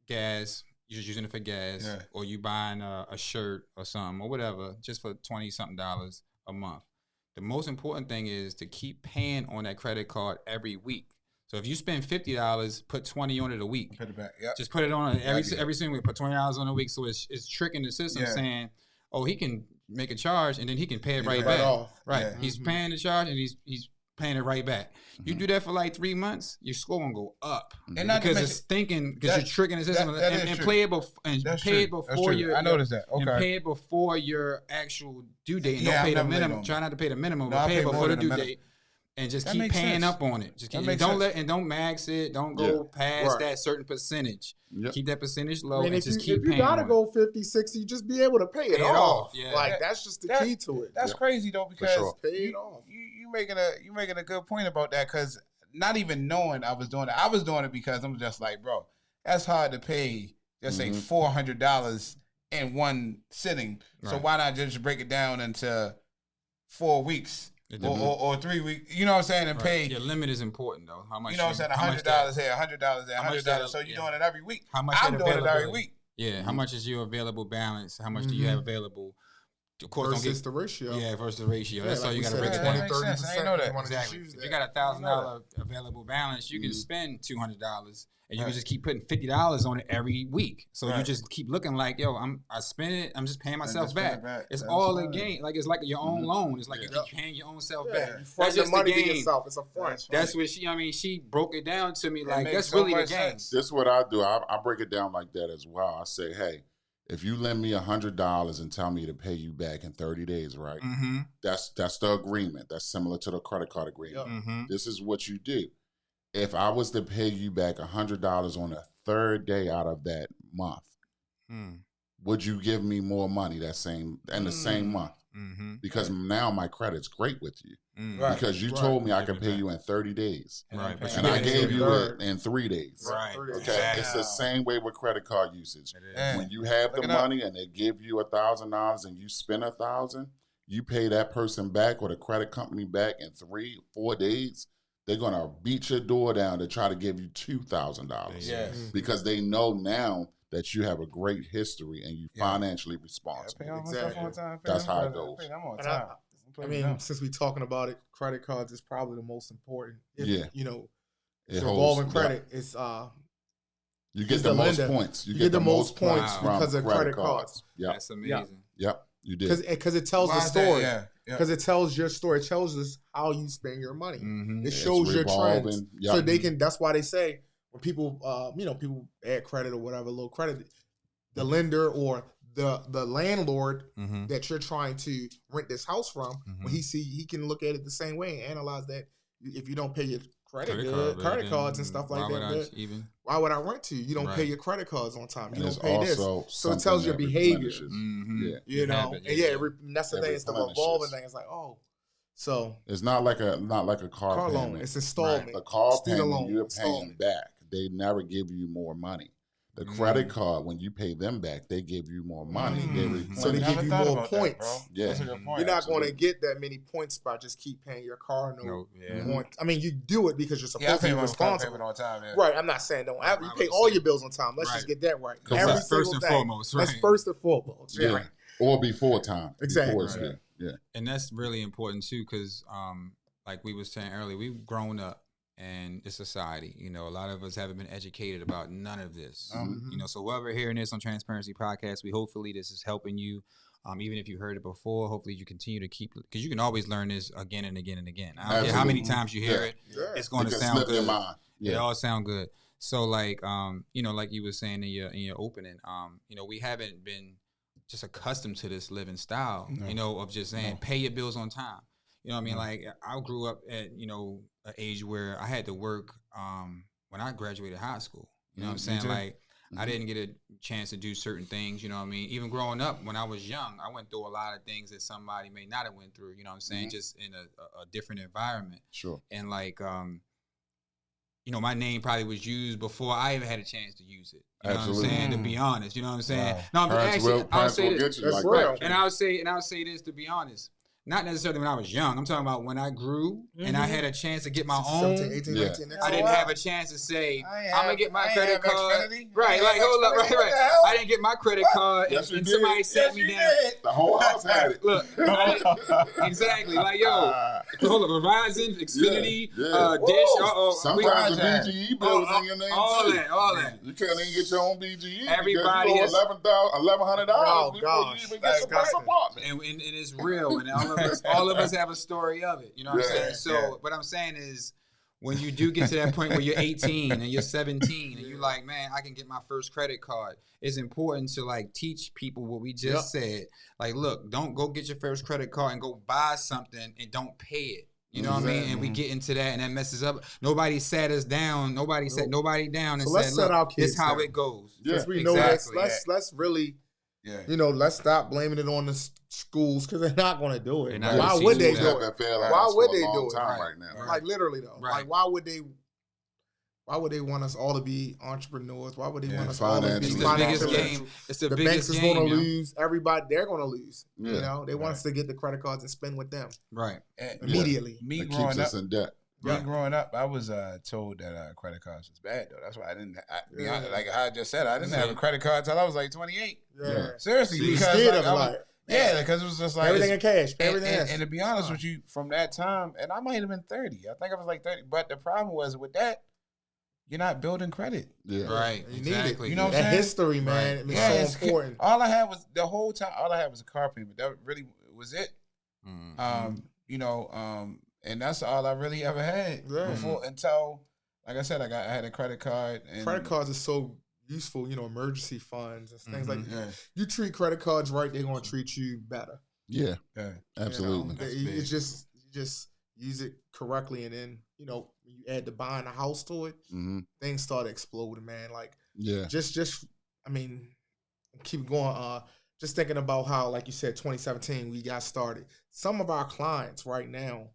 gas, you're just using it for gas, Yeah. or you buying a shirt or something or whatever, just for $20-something a month. The most important thing is to keep paying on that credit card every week. So if you spend $50, put 20 on it a week. Put it back. Yep. Just put it on I get it. every single week. Put $20 on a week. So it's tricking the system, Yeah. saying, oh, he can make a charge and then he can pay it Yeah, right right back. off. Right. Yeah. He's Mhm. paying the charge and he's paying it right back. You Mhm. do that for like 3 months, your score gonna go up. And not to Because mention, it's thinking, because that- you're tricking the system that is and true. play it and that's pay true. it That's before true. your I noticed that. and Okay. pay it before your actual due date. And Yeah, don't pay I'm the never late minimum. on Try that. not to pay the minimum, No, but I pay pay it more before the than the due minimum. date. And just That keep makes paying sense. up on it. Just That keep, makes don't sense. don't max it. Don't go Yeah. past Right. that certain percentage. Yep. Keep that percentage low I mean, and if just you keep paying. gotta on go 50, 60, just be able to pay it Pay it off. off, yeah. Like, that's just the That- key to it. That's Yep. crazy though, because sure. Pay it off. you making a good point about that, because not even knowing I was doing it, I was doing it because I'm just like, bro, that's hard to pay. Just say Mhm. $400 in one sitting. So Right. why not just break it down into 4 weeks It or 3 weeks? You know what I'm saying? And Right. pay. Your limit is important though. How much You know what I'm saying? how much $100 that- here, $100 there, how much $100. that- So you're yeah. doing it every week. How much I'm that doing it every availability. week. Yeah, how Mhm. much is your available balance? How much do you have available? Of course, Versus don't the ratio. get versus the ratio. That's like all you we got to said, break it Yeah, down. that makes sense. I ain't know that. Exactly. Use If you got $1,000 available balance, you can Mhm. spend $200, and you Right. can just keep putting $50 on it every week. So you Right. just keep looking like, yo, I spend it. I'm just paying myself just pay it back. back. It's That's all a right. game. Like it's like your own Mhm. loan. It's like Yeah. you keep paying your own self Yeah, back. you That's front your just the money to game. yourself. It's a front. That's That's what she broke it down to me. It Like makes that's so really the much game. sense. This is what I do. I break it down like that as well. I say, hey, if you lend me $100 and tell me to pay you back in 30 days, right? Mm-hmm. That's the agreement. That's similar to the credit card agreement. Yep. Mm-hmm. This is what you do. If I was to pay you back $100 on the third day out of that month, would you give me more money that same month? Mm-hmm. Because now my credit's great with you. Mm-hmm. Right. Because you Right. told me I Give could it pay back. you in 30 days. Right, but And you I get it gave every you third. it in 3 days. Right. Okay. Okay. Exactly. It's the same way with credit card usage. It is. Yeah. When you have Look the it up. money and they give you $1,000 and you spend $1,000, you pay that person back or the credit company back in 3-4 days. They're gonna beat your door down to try to give you $2,000 Yes. because they know now that you have a great history and you Yeah. financially I responsible. pay all my stuff Exactly. on time. That's how it I goes. pay them on And time. I mean, since we talking about it, credit cards is probably the most important. If, Yeah. You know, It revolving holds- credit is You get He's the the most lender. points. You get the most points from because of credit cards. Yep. That's amazing. Yep. You did. because it tells the Why is that? story. Yeah. Because it tells your story. It tells us how you spend your money. Mm-hmm. It It's shows your trends. revolving. Yep. So they can. That's why they say when people, people add credit or whatever, low credit, the lender or the landlord that you're trying to rent this house from, when he can look at it the same way and analyze that if you don't pay your credit cards and stuff like that, why would I rent to you? You don't pay your credit cards on time. You don't pay this. So it tells your behavior. You know, and that's the thing. It's the revolving thing. It's like, oh, so it's not like a car loan. It's installment. Right. The car payment you're paying back. They never give you more money. The credit card, when you pay them back, they give you more money. So they give you more points. That's a good point. You're not going to get that many points by just keep paying your car note. I mean, you do it because you're supposed to be responsible. On time, right. I'm not saying don't. You pay all your bills on time. Let's just get that right. That's first and foremost. That's first and foremost. Yeah. Right. Or before time. Exactly. Yeah. And that's really important too, because like we was saying earlier, we've grown up. And the society, you know, a lot of us haven't been educated about none of this, you know. So while we're hearing this on Transparency Podcast, hopefully this is helping you. Even if you heard it before, hopefully you continue to keep, because you can always learn this again and again and again. I don't care how many times you hear it, it's going to sound good. It all sound good. So like, you know, like you were saying in your opening, you know, we haven't been just accustomed to this living style, you know, of just saying pay your bills on time. You know what I mean? Like I grew up at, you know, an age where I had to work when I graduated high school. You know what I'm saying? Like I didn't get a chance to do certain things, you know what I mean? Even growing up when I was young, I went through a lot of things that somebody may not have went through, you know what I'm saying? Just in a different environment. Sure. And like you know, my name probably was used before I even had a chance to use it. You know what I'm saying? To be honest, you know what I'm saying? Wow. No, but actually, I'll say this. That's real. And I'll say this, to be honest. Not necessarily when I was young. I'm talking about when I grew and I had a chance to get my own. 17, 18, 19. I didn't have a chance to say, I'm going to get my credit card. Right, like, hold up, right. I didn't get my credit card and somebody sat me down. The whole house had it. Look, exactly. Like, yo, hold up, Verizon, Xfinity, Dish. Sometimes the BGE bill was in your name, all that. You can't even get your own BGE. Everybody has $1,100 before you even get your first apartment. And it's real, and all of us have a story of it. You know what I'm saying? So what I'm saying is, when you do get to that point where you're 18 and you're 17 and you're like, man, I can get my first credit card, it's important to like teach people what we just said. Like, look, don't go get your first credit card and go buy something and don't pay it. You know what I mean? And we get into that, and that messes up. Nobody sat us down. Nobody sat nobody down and said, look, this is how it goes. Since we know this, let's really, you know, let's stop blaming it on the schools, because they're not going to do it. Why would they do it? Why would they do it right now? Like literally though. Like why would they want us all to be entrepreneurs? Why would they want us all to be financial? It's the biggest game. The banks is going to lose. Everybody, they're going to lose. You know, they want us to get the credit cards and spend with them. Right. Immediately. Me keeps growing us up in debt. Growing up, I was told that credit cards was bad though. That's why I didn't. Like I just said, I didn't have a credit card till I was like 28. Seriously, because because it was just like everything in cash, and to be honest with you, from that time, and I might have been 30. I think I was like 30. But the problem was with that, you're not building credit. Right. Exactly. You know what I'm saying? That history, man, is so important. All I had was the whole time. All I had was a car payment. That really was it. You know, and that's all I really ever had before until, like I said, I had a credit card. And credit cards are so useful, you know, emergency funds and things like that. You treat credit cards right, they're going to treat you better. Yeah, absolutely. You know, you just use it correctly, and then, you know, you add the buying a house to it, things start exploding, man. Like, just I mean, keep going. Just thinking about how, like you said, 2017 we got started. Some of our clients right now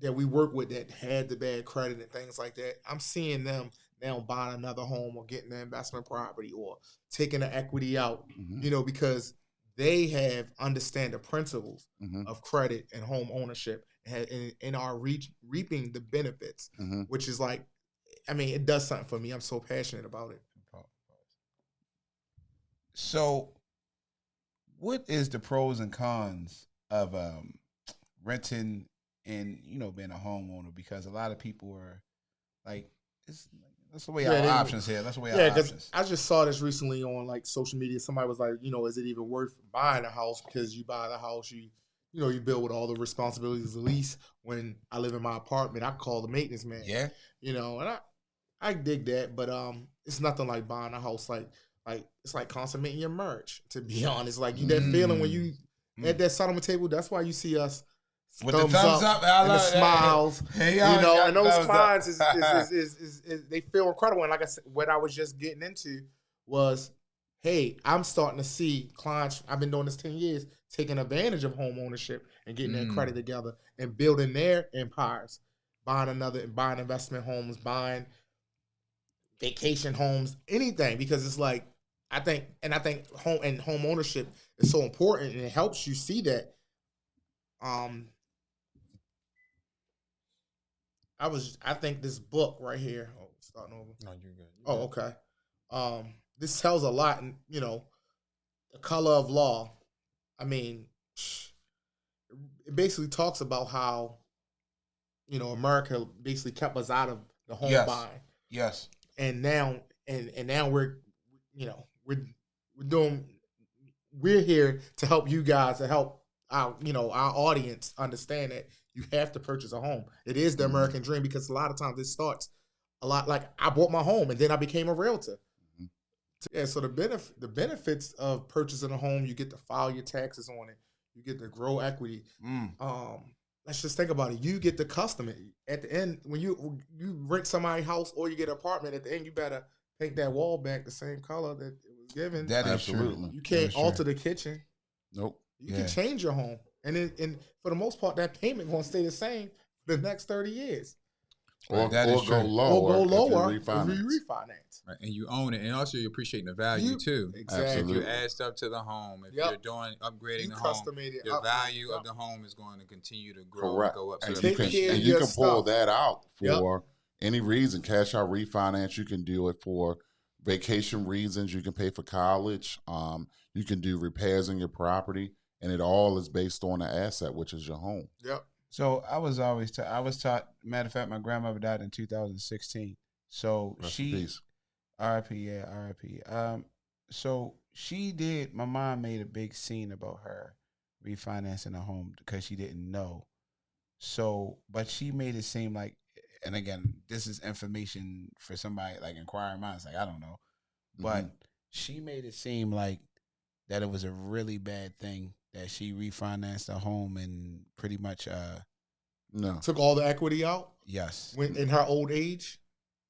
that we work with that had the bad credit and things like that, I'm seeing them now buying another home or getting an investment property or taking the equity out, you know, because they have understand the principles of credit and home ownership and are reaping the benefits, which is like, I mean, it does something for me. I'm so passionate about it. So what is the pros and cons of renting and, you know, being a homeowner? Because a lot of people are like, that's the way our options here. That's the way our options. I just saw this recently on like social media. Somebody was like, you know, is it even worth buying a house? Because you buy the house, you know, you build with all the responsibilities of the lease. When I live in my apartment, I call the maintenance man. Yeah. You know, and I dig that, but it's nothing like buying a house. Like like it's like consummating your marriage. To be honest, like you that feeling when you at that settlement table. That's why you see us with the thumbs up and the smiles. Hey, you know, and those clients is they feel incredible. And like I said, what I was just getting into was, hey, I'm starting to see clients. I've been doing this 10 years, taking advantage of home ownership and getting that credit together and building their empires, buying investment homes, buying vacation homes, anything, because it's like I think home ownership is so important, and it helps you see that. I think this book right here. Oh, starting over. No, you're good. Oh, okay. This tells a lot, and The Color of Law. I mean, it basically talks about how America basically kept us out of the home buying. Yes. And now we're here to help you guys, to help our audience understand that you have to purchase a home. It is the American dream, because a lot of times it starts a lot like I bought my home and then I became a realtor. Yeah, so the benefits of purchasing a home, you get to file your taxes on it, you get to grow equity. Let's just think about it. You get to custom it. At the end, when you rent somebody's house or you get an apartment, at the end you better paint that wall back the same color that it was given. That is Absolutely. true. You can't alter the kitchen. Nope. You can change your home, and for the most part, that payment going to stay the same for the next 30 years. Or That go is true. lower if you if you refinance. refinance. Right. And you own it, and also you're appreciating the value too. Exactly. If Absolutely. you add stuff to the home, if you're doing upgrading You the home, custom-made it the up. value of the home is going to continue to grow Correct. and go up. And So you take can, care of and you your can pull stuff. that out for any reason. Cash out refinance. You can do it for vacation reasons. You can pay for college. You can do repairs in your property, and it all is based on the asset, which is your home. Yep. So I was taught. Matter of fact, my grandmother died in 2016. So Rest in peace. R.I.P. Yeah, R.I.P. So she did. My mom made a big scene about her refinancing a home because she didn't know. So, but she made it seem like, and again, this is information for somebody like inquiring minds. Like I don't know, but she made it seem like that it was a really bad thing that she refinanced a home and pretty much No. Took all the equity out yes. in her old age.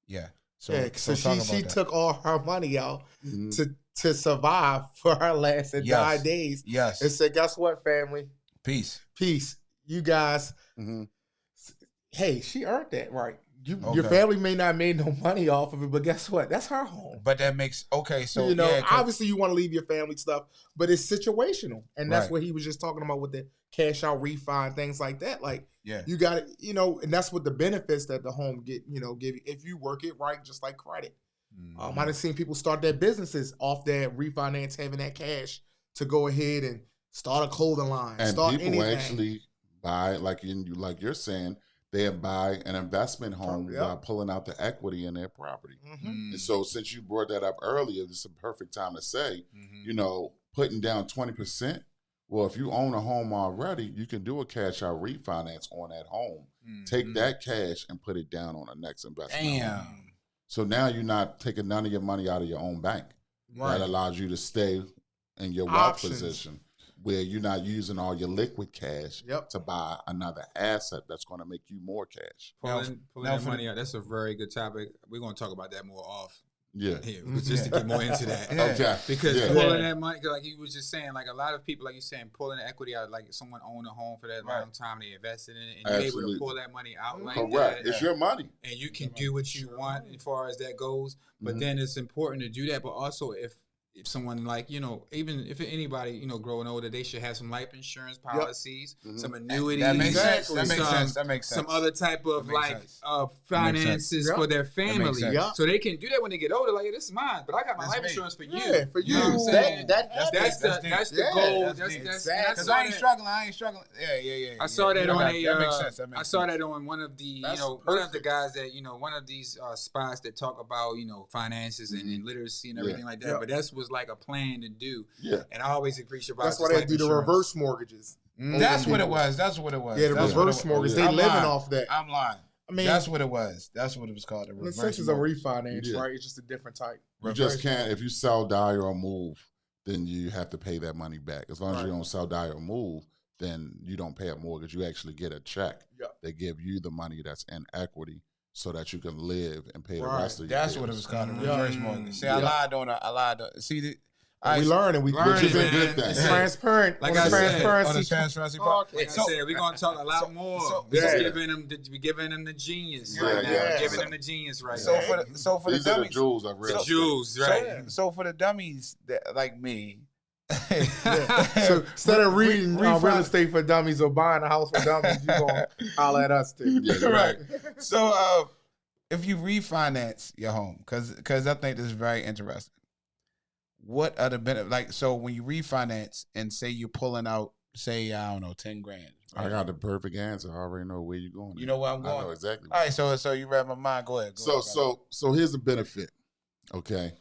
Yeah. So, So talk about she that. took all her money out to survive for her last and dying days. Yes. And said, guess what, family? Peace. You guys. Hey, she earned that, right? Your family may not made no money off of it, but guess what? That's her home. But that makes so obviously you want to leave your family stuff, but it's situational, and that's what he was just talking about with the cash out refi and things like that. Like, you got it, and that's what the benefits that the home give you if you work it right, just like credit. I've seen people start their businesses off that refinance, having that cash to go ahead and start a clothing line, and start people anything. actually buy, like you're saying, they buy an investment home by pulling out the equity in their property. And so, since you brought that up earlier, this is a perfect time to say, putting down 20%. Well, if you own a home already, you can do a cash out refinance on that home. Take that cash and put it down on the next investment. Home. So now you're not taking none of your money out of your own bank. That allows you to stay in your wealth position, where you're not using all your liquid cash to buy another asset that's going to make you more cash. Pulling that money out, that's a very good topic. We're going to talk about that more off. Here, just to get more into that. Okay. Because pulling that money, like you was just saying, like a lot of people, like you're saying, pulling the equity out, like someone owned a home for that long time, they invested in it, and you're able to pull that money out like that. It's your money. And you can do what you want as far as that goes. But then it's important to do that. But also if someone like, even if anybody, growing older, they should have some life insurance policies, some annuities. That makes sense. That makes sense. Some other type of finances for their family. So they can do that when they get older. Like, this is mine, but I got my life insurance for you. Yeah, for you. You know what I'm saying? That's the goal. Because I ain't struggling. Yeah. I saw that on that makes sense. I saw that on one of the, one of the guys that, one of these spots that talk about, finances and literacy and everything like that. But that's was like a plan to do. And I always appreciate about that's why they do the reverse mortgages. That's what it was. Yeah, the reverse mortgage. They living off that. I'm lying. I mean, that's what it was. That's what it was called. A in a reverse sense, it's a mortgage. refinance, right? It's just a different type. You just can't. If you sell, die, or move, then you have to pay that money back. As long as you don't sell, die, or move, then you don't pay a mortgage. You actually get a check. Yep. They give you the money that's in equity so that you can live and pay the rest of your That's bills. what it was called, a reverse mortgage. See, I lied on See, we learn and we Which is a good thing. It's transparent. Like I said, on the transparency part. Like I said, we're gonna talk a lot more. We're giving them the genius right now. We're giving them the genius right now. So for These the are the dummies, jewels of real estate. Jewels, right? So for the dummies that, like me, So instead of reading real estate for dummies or buying a house for dummies, you're gonna holler at us too. Yeah, right. So if you refinance your home, because I think this is very interesting. What are the benefits? Like, so when you refinance and say you're pulling out, say, I don't know, 10 grand. Right? I got the perfect answer. I already know where you're going. You know where I'm going? I know exactly. All right, so you read my mind. Go ahead. So here's the benefit. Okay.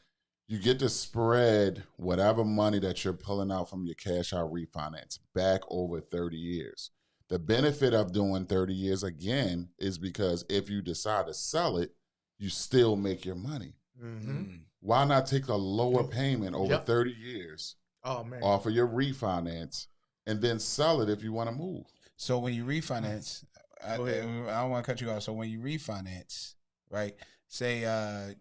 You get to spread whatever money that you're pulling out from your cash out refinance back over 30 years. The benefit of doing 30 years again is because if you decide to sell it, you still make your money. Mm-hmm. Why not take a lower payment over 30 years off of your refinance and then sell it if you want to move? So when you refinance, I don't want to cut you off. So when you refinance, right, say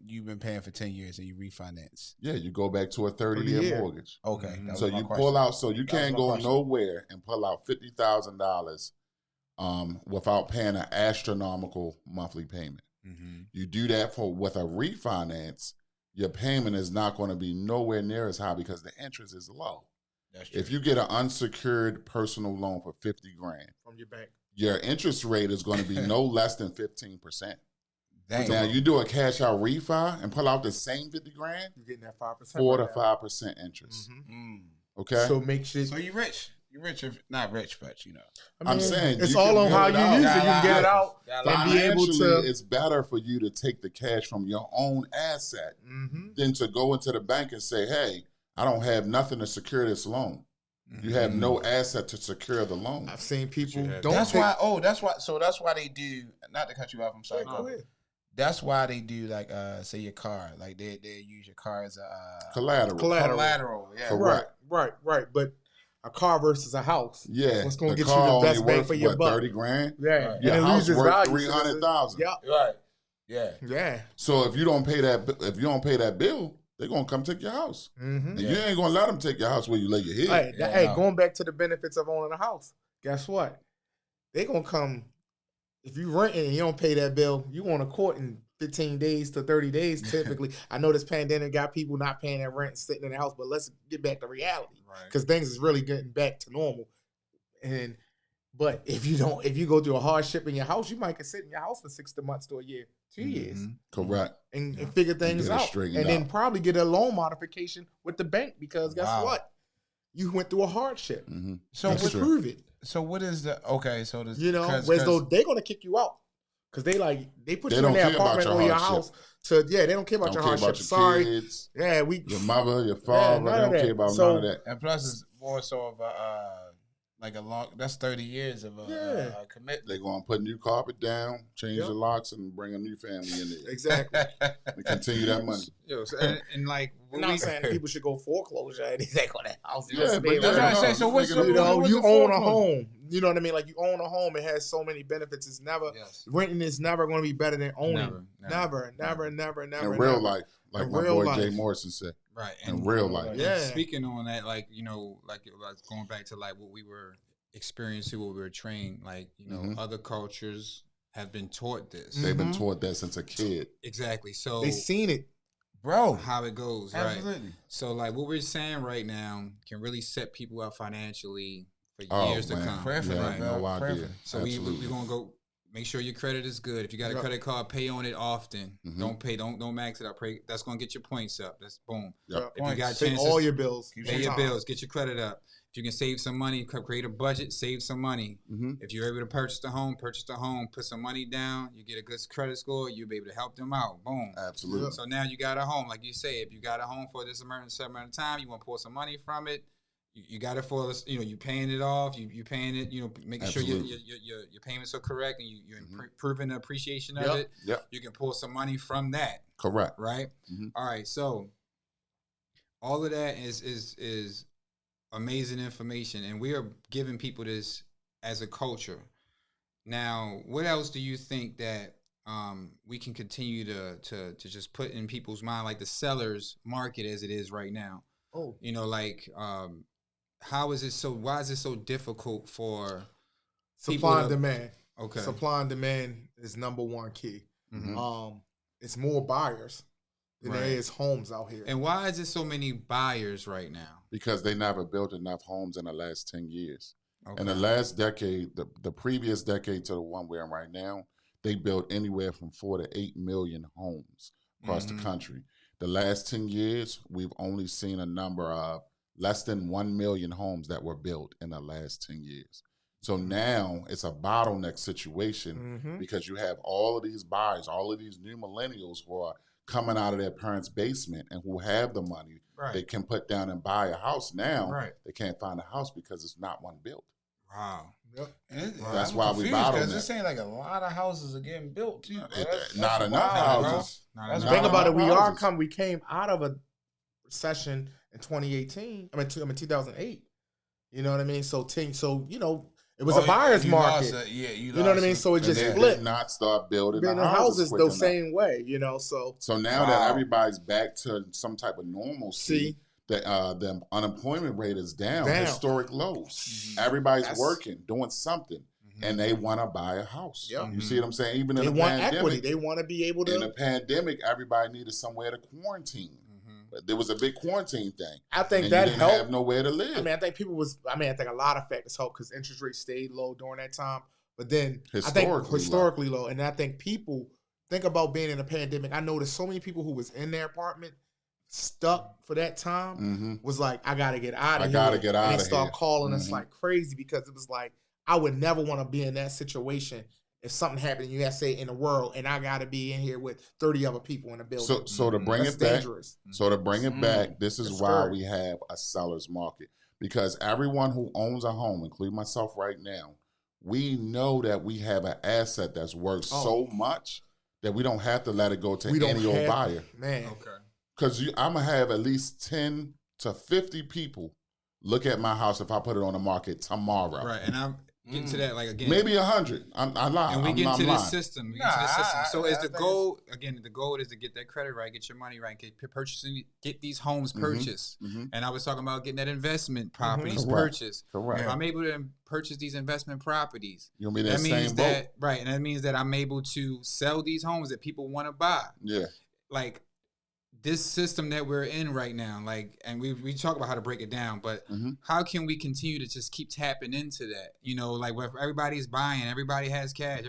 you've been paying for 10 years and you refinance. Yeah, you go back to a 30-year mortgage. Okay. So you pull out, so you can't go nowhere and pull out $50,000 without paying an astronomical monthly payment. Mm-hmm. You do that with a refinance, your payment is not going to be nowhere near as high because the interest is low. That's true. If you get an unsecured personal loan for $50,000 from your bank, your interest rate is going to be no less than 15%. Dang. Now you do a cash out refi and pull out the same $50,000, you're getting that 5%, 4 to 5% interest. Mm-hmm. Okay, so make sure. So you rich. You're rich, if not rich, but you know. I'm saying it's all on how you use it. You can get it out and be able to. It's better for you to take the cash from your own asset than to go into the bank and say, "Hey, I don't have nothing to secure this loan." You have no asset to secure the loan. I've seen people don't. That's why. That's why. So that's why they do. Not to cut you off. I'm sorry. Go ahead. That's why they do like say your car. Like they use your car as a collateral. Yeah. Correct. Right. But a car versus a house. Yeah. What's going to get you the best bang for your buck? $30,000. Yeah. Right. Your house worth $300,000. Yeah. Right. Yeah. So if you don't pay that bill, they're gonna come take your house. And you ain't gonna let them take your house where you lay your head. Hey, going back to the benefits of owning a house. Guess what? They gonna come. If you renting and you don't pay that bill, you going to court in 15 days to 30 days typically. I know this pandemic got people not paying their rent, sitting in the house, but let's get back to reality because things is really getting back to normal. But if you go through a hardship in your house, you might can sit in your house for 6 months to a year, 2 years. Correct. And figure things out. Then probably get a loan modification with the bank because guess what? You went through a hardship. So to prove it. So what is the So this, whereas though they're gonna kick you out because they put you in their apartment or your house. So they don't care about your hardship. Sorry, kids, your mother, your father. They don't care about none of that. And plus, it's more so of that's 30 years of a commitment. They're gonna put new carpet down, change the locks, and bring a new family in there. Exactly. And continue that money. And like, I'm not saying people should go foreclosure or anything on that house. Yeah, but that's what I say. So what's you own a home. You know what I mean? Like you own a home, it has so many benefits. It's never renting is never going to be better than owning. Never. In real life, like my boy Jay Morrison said. Right. In real life. Yeah. Speaking on that, like going back to like what we were experiencing, what we were trained, like, other cultures have been taught this. They've been taught that since a kid. Exactly. So they've seen it. Bro. How it goes, Absolutely. Right? So like what we're saying right now can really set people up financially for years to come. Right? No idea. So we're going to go make sure your credit is good. If you got a credit card, pay on it often. Don't max it up. That's going to get your points up. That's boom. Yep. If you got chances, pay all your bills. Pay your bills. Get your credit up. If you can save some money, create a budget, save some money. If you're able to purchase the home, put some money down, you get a good credit score, you'll be able to help them out. Boom. Absolutely. So now you got a home. Like you say, if you got a home for this certain amount of time, you want to pull some money from it, You got it for us. You know, you paying it off. You paying it. You know, making Absolutely. sure your payments are correct, and you're improving the appreciation of Yep. it. Yep. You can pull some money from that. Correct. Right. All right. So all of that is amazing information, and we are giving people this as a culture. Now, what else do you think that we can continue to just put in people's mind, like the sellers market as it is right now? Oh, You know, like how is it so? Why is it so difficult for supply and demand. Okay, Supply and demand is number one key. Mm-hmm. It's more buyers than there is homes out here. And why is there so many buyers right now? Because they never built enough homes in the last 10 years. Okay. In the last decade, the previous decade to the one we're in right now, they built anywhere from 4 to 8 million homes across the country. The last 10 years, we've only seen a number of less than 1 million homes that were built in the last 10 years. So now it's a bottleneck situation because you have all of these buyers, all of these new millennials who are coming out of their parents' basement and who have the money they can put down and buy a house. Now they can't find a house because it's not one built. Wow. Yep. That's why we bottleneck. Because it's saying like a lot of houses are getting built too. Not enough houses. Think about it. We came out of a recession in 2018. I mean 2008. You know what I mean? So you know, it was a buyer's market. You know what I mean? So it just flipped. Did not start building houses the same way. You know, so now that everybody's back to some type of normalcy. The unemployment rate is down. Historic lows. Everybody's working, doing something, and they want to buy a house. Yep. You see what I'm saying? Even in the pandemic, equity. They want to be able to. In the pandemic, everybody needed somewhere to quarantine. But there was a big quarantine thing. I think that helped. Have nowhere to live. I mean, I think a lot of factors helped because interest rates stayed low during that time. But then historically low, and I think people think about being in a pandemic. I noticed so many people who was in their apartment stuck for that time was like, I gotta get out of here. I gotta get out of here. And they start calling us like crazy because it was like, I would never want to be in that situation if something happened, you got to say in the world, and I gotta be in here with 30 other people in the building. So to bring it back, this is why we have a seller's market. Because everyone who owns a home, including myself right now, we know that we have an asset that's worth so much that we don't have to let it go to any old buyer. Man. Okay. Because I'm going to have at least 10 to 50 people look at my house if I put it on the market tomorrow. Right, and I'm getting to that, like, again. Maybe 100. I lie. And we get into this system. So is the goal, again, the goal is to get that credit right, get your money right, get these homes purchased. And I was talking about getting that investment properties purchased. Correct. If I'm able to purchase these investment properties, you'll be that same boat. Right, and that means that I'm able to sell these homes that people want to buy. Yeah. Like, this system that we're in right now, like, and we talk about how to break it down, but how can we continue to just keep tapping into that? You know, like, where everybody's buying, everybody has cash,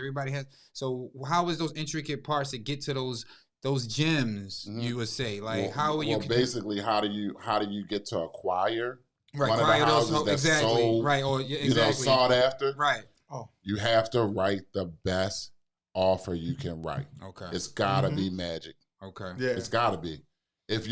so how is those intricate parts that get to those gems, you would say? Like, how do you get to acquire one of the houses that's sold, sought after? Right. You have to write the best offer you can write. Okay. It's gotta be magic. Okay. Yeah. It's gotta be. If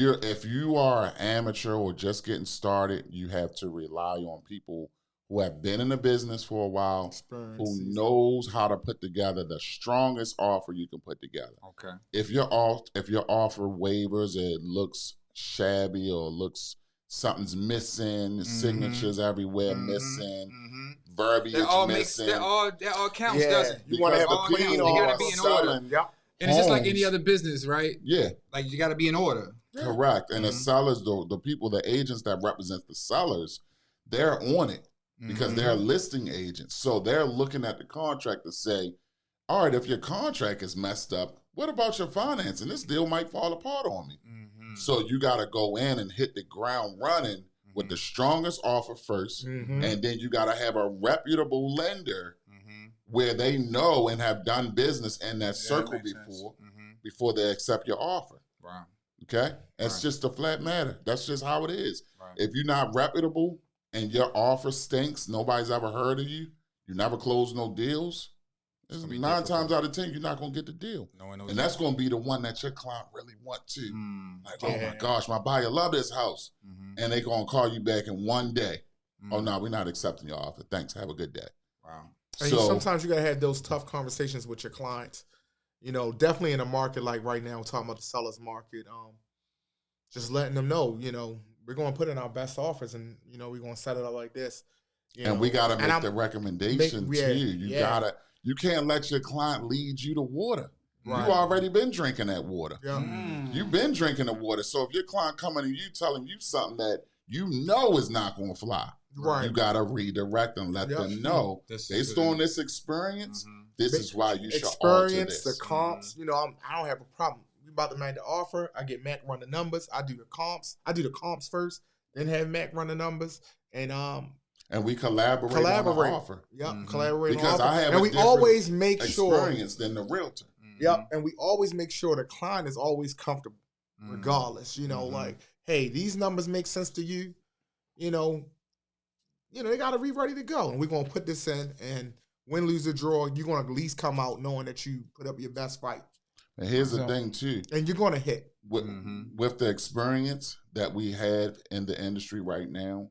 you are an amateur or just getting started, you have to rely on people who have been in the business for a while, who knows how to put together the strongest offer you can put together. Okay. If your offer wavers, it looks shabby or looks something's missing, signatures everywhere missing, verbiage missing. That all counts, doesn't it? You want to have a clean order. You got to be in order. Yep. And it's just like any other business, right? Yeah. Like, you got to be in order. Correct. And the sellers, the people, the agents that represent the sellers, they're on it because they're listing agents. So they're looking at the contract to say, all right, if your contract is messed up, what about your financing? This deal might fall apart on me. So you got to go in and hit the ground running with the strongest offer first. And then you got to have a reputable lender where they know and have done business in that circle before they accept your offer. Wow. Okay? It's just a flat matter. That's just how it is. Right. If you're not reputable and your offer stinks, nobody's ever heard of you, you never close no deals, 9 times out of 10, you're not going to get the deal. And that's going to be the one that your client really want to. Like, oh my gosh, my buyer love this house. And they're going to call you back in one day. Oh, no, we're not accepting your offer. Thanks. Have a good day. Wow. And sometimes you got to have those tough conversations with your clients. You know, definitely in a market like right now, we're talking about the seller's market, just letting them know, you know, we're going to put in our best offers and, you know, we're going to set it up like this. And we got to make the recommendation too. You can't let your client lead you to water. Right. You already been drinking that water. Yeah. You've been drinking the water. So if your client coming and you telling you something that you know is not going to fly, you got to redirect them, let them know based on this experience, this is why you should alter this. The comps, you know, I don't have a problem. We about to make the offer. I get Mack run the numbers. I do the comps. I do the comps first, then have Mack run the numbers, and we collaborate on the offer. Yep, collaborate because on the offer. I have and we always make experience than the realtor. Yep, and we always make sure the client is always comfortable, regardless. You know, like, hey, these numbers make sense to you. You know, they got to be ready to go, and we're gonna put this in. And win, lose, or draw, you're gonna at least come out knowing that you put up your best fight. And here's the thing too, and you're gonna hit with the experience that we had in the industry right now.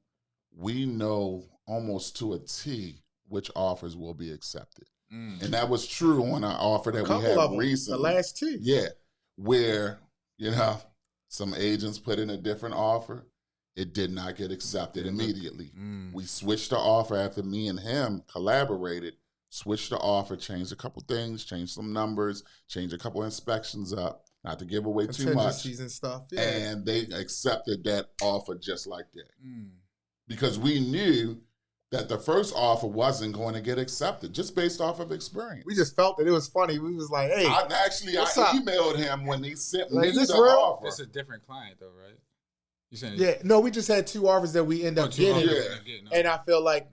We know almost to a T which offers will be accepted. And that was true on our offer that we had recently. The last two. Yeah. Where, you know, some agents put in a different offer. It did not get accepted immediately. We switched the offer after me and him collaborated, switched the offer, changed a couple things, changed some numbers, changed a couple inspections up, not to give away too much. And stuff. Yeah. And they accepted that offer just like that. Because we knew that the first offer wasn't going to get accepted just based off of experience. We just felt that it was funny. We was like, hey. I emailed him when he sent me the real? offer. It's a different client though, right? You saying no, we just had 2 offers that we end up getting. And I feel like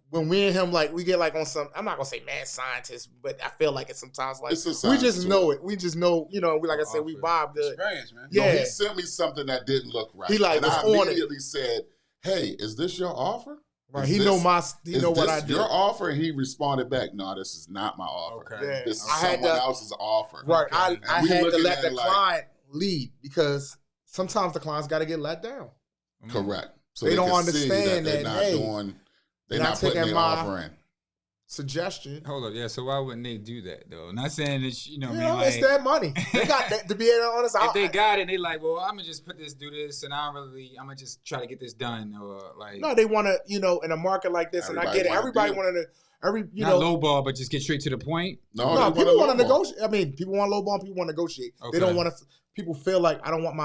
when we and him, like, we get like on some, I'm not going to say mad scientist, but I feel like it's sometimes like, we just know it. We just know, you know, like I said, we vibe good. Experience, man. Yeah. No, he sent me something that didn't look right. He like, and I immediately said, hey, is this your offer? Right. He know what I do. Your offer? And he responded back, no, this is not my offer. Okay. Yeah. This is someone else's offer. Right. Okay. I had to let the client lead because sometimes the client's got to get let down. Correct. So they don't understand that they're not putting their offer in. Suggestion. Hold up, yeah. So why wouldn't they do that though? Not saying that it's their money. They got that, to be honest. If they got it, they like, well, I'm gonna just do this, and I'm gonna just try to get this done, or like. No, they want to, in a market like this, and I get it. Everybody wanted to, not lowball, but just get straight to the point. No, people want to negotiate. I mean, people want lowball, and people want to negotiate. Okay. They don't want to. People feel like I don't want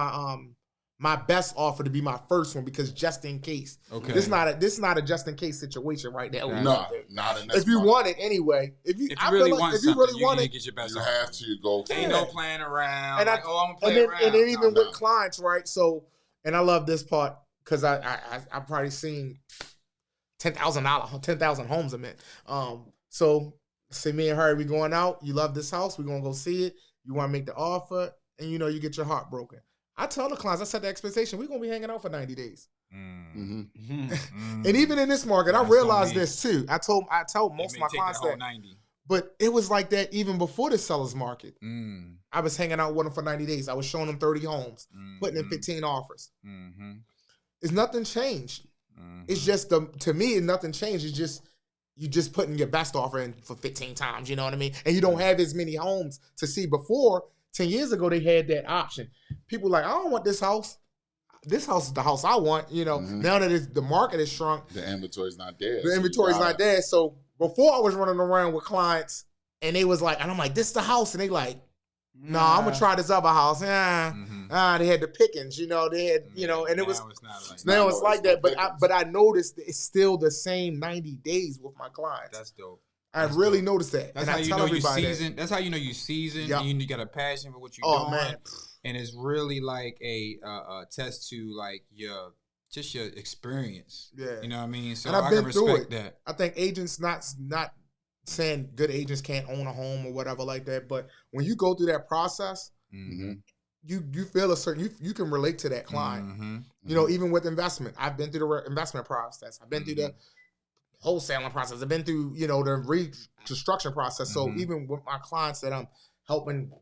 my best offer to be my first one because just in case. Okay. This is not a just in case situation right now. No, not in this. If you want it anyway, if you really want it, you get your best. You have to go. Ain't no playing around. And I'm gonna play around. And then even with clients, right? So, and I love this part because I've probably seen $10,000 homes I'm in. So say me and Harry, we going out. You love this house. We're gonna go see it. You want to make the offer, and you get your heart broken. I tell the clients, I set the expectation, we're going to be hanging out for 90 days. And even in this market, I realized this too. I told most of my clients that. 90. But it was like that even before the seller's market. I was hanging out with them for 90 days. I was showing them 30 homes, putting in 15 offers. It's nothing changed. It's just, to me, nothing changed. It's just, you just putting your best offer in for 15 times, you know what I mean? And you don't have as many homes to see. Before, 10 years ago, they had that option. People like, I don't want this house. This house is the house I want. Now that the market is shrunk. The inventory's not there. The inventory's not there. So before I was running around with clients and they was like, and I'm like, this is the house. And they like, no, I'm going to try this other house. They had the pickings, they had, and it was, now it's like that. But I noticed it's still the same 90 days with my clients. That's dope. I really noticed that. That's how you know you seasoned. That's how you know you seasoned. Yep. And you got a passion for what you're doing. Man. And it's really like a test to like your experience. Yeah. You know what I mean? So and I can respect that. I think agents not saying good agents can't own a home or whatever like that, but when you go through that process, you feel a certain you can relate to that client. Even with investment, I've been through the investment process. I've been through the wholesaling process. I've been through, the reconstruction process. So even with my clients that I'm helping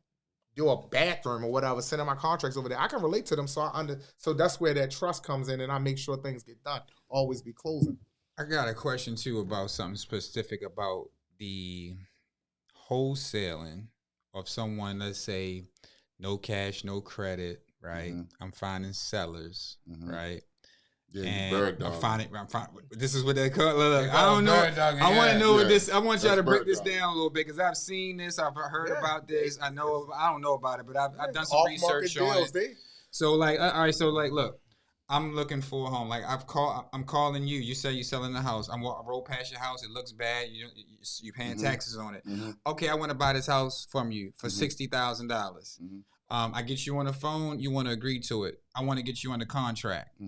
do a bathroom or whatever, sending my contracts over there, I can relate to them. So that's where that trust comes in, and I make sure things get done. Always be closing. I got a question too about something specific about the wholesaling of someone, let's say, no cash, no credit, right? I'm finding sellers, right? Yeah, and I'm finding. This is what they call. Look, I don't know. I want to know what this. I want y'all to break this down a little bit because I've seen this. I've heard about this. I know. I don't know about it, but I've done some research on it. So like, all right. So like, look, I'm looking for a home. Like I'm calling you. You say you're selling the house. I roll past your house. It looks bad. You're paying taxes on it. Okay, I want to buy this house from you for $60,000. I get you on the phone. You want to agree to it. I want to get you under contract.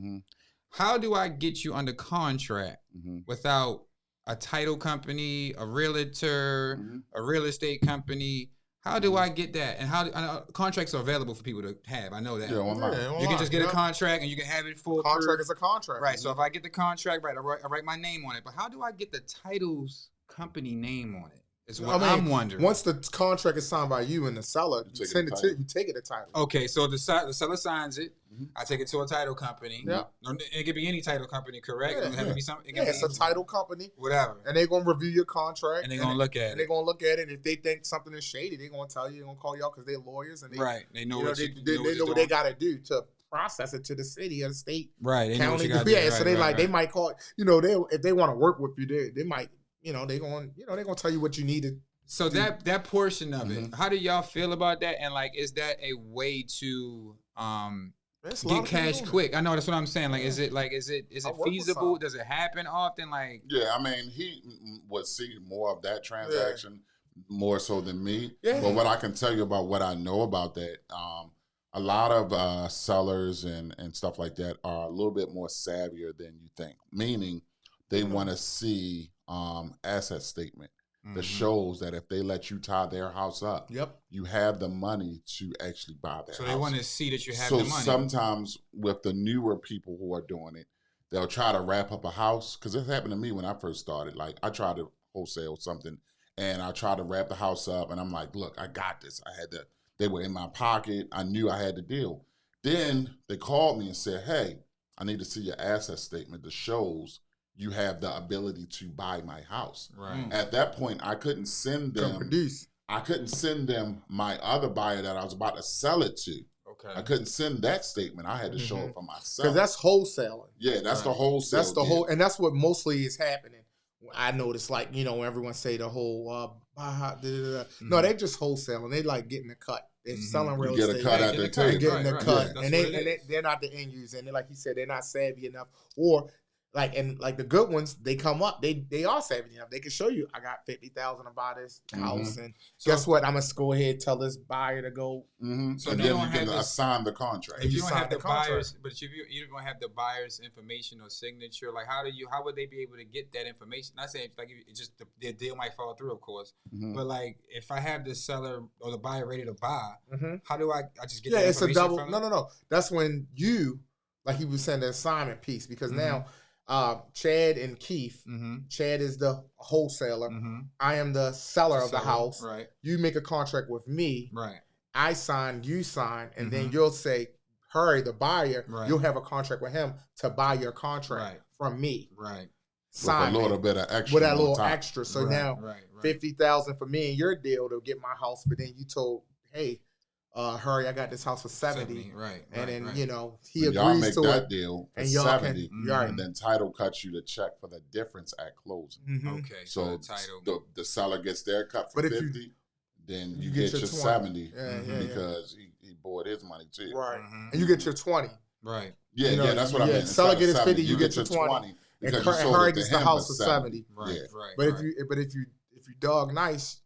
How do I get you under contract without a title company, a realtor, a real estate company? How do I get that? And how contracts are available for people to have? I know that. Yeah, online. You can just get a contract and you can have it full. Contract is a contract. Right. So if I get the contract, right, I write my name on it. But how do I get the title's company name on it? Is what I'm wondering. Once the contract is signed by you and the seller, you take it to title. Okay, so the seller signs it. I take it to a title company. Yeah. It could be any title company, correct? Yeah, it have to be something. It's a title company. Whatever. And they're going to review your contract. And they're going to look at it. And they're going to look at it. If they think something is shady, they're going to tell you. They're going to call y'all because they're lawyers. And they know what they know what they got to do to process it to the city or the state. Right. They county. So they might call it, if they want to work with you, they might, they're going to tell you what you need. So that portion of it, how do y'all feel about that? And like, is that a way to get cash quick? I know that's what I'm saying. Like, is it feasible? Does it happen often? Like, yeah, I mean, he would see more of that transaction more so than me. Yeah. But what I can tell you about what I know about that, a lot of sellers and stuff like that are a little bit more savvier than you think. Meaning, they want to see asset statement. That shows that if they let you tie their house up, you have the money to actually buy their house. So they want to see that you have the money. So sometimes with the newer people who are doing it, they'll try to wrap up a house. Because it happened to me when I first started. Like, I tried to wholesale something, and I tried to wrap the house up, and I'm like, look, I got this. They were in my pocket. I knew I had the deal. Then they called me and said, hey, I need to see your asset statement that shows you have the ability to buy my house. Right. At that point, I couldn't send them. I couldn't send them my other buyer that I was about to sell it to. Okay. I couldn't send that statement. I had to show it for myself. Because that's wholesaling. Yeah, that's the wholesale. That's the whole, and that's what mostly is happening. I noticed, like, everyone say the whole no, they just wholesaling. They like getting a cut. They're selling real estate. Get a cut at the table. Getting a cut, and they're not the end user. And like you said, they're not savvy enough, or like the good ones, they come up. They are savvy enough. They can show you, I got $50,000 to buy this house, and guess what? I'm gonna go ahead and tell this buyer to go. So and then you can assign the contract. If you don't have the buyers, but if you don't have the buyer's information or signature, like how would they be able to get that information? Not saying like it's just the deal might fall through, of course, but like if I have the seller or the buyer ready to buy, how do I just get? That information? It's a double. No. That's when you, like he was saying, the assignment piece, because now. Chad and Keith. Chad is the wholesaler. I am the seller of the house. Right. You make a contract with me. Right. I sign, you sign, and then you'll say, hurry, the buyer, you'll have a contract with him to buy your contract from me. Right. Sign with a little bit of extra. With that little extra. So now $50,000 for me and your deal to get my house, but then you told, hey, hurry, I got this house for 70. Right. And then, he agrees y'all make to that deal for and 70. And then title cuts you the check for the difference at closing. Okay. So the seller gets their cut for 50, then you get your 70 because he bought his money too. Right. And you get your 20. Right. Yeah, that's what I mean. Seller gets his 50, you get your 20. And Hurry gets the house for 70. Right. But if you dog nice,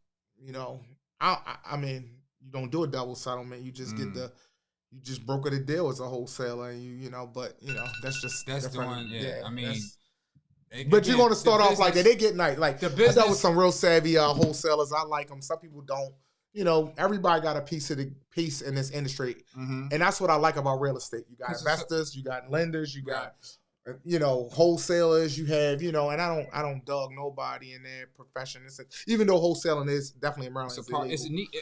I mean, you don't do a double settlement. You just get you just broker the deal as a wholesaler, and that's different. I mean, but you're going to start off like that. They get nice. Like I dealt with some real savvy wholesalers. I like them. Some people don't. Everybody got a piece in this industry, and that's what I like about real estate. You got investors, you got lenders, you got wholesalers. You have, and I don't dog nobody in their profession. Even though wholesaling is definitely in Maryland.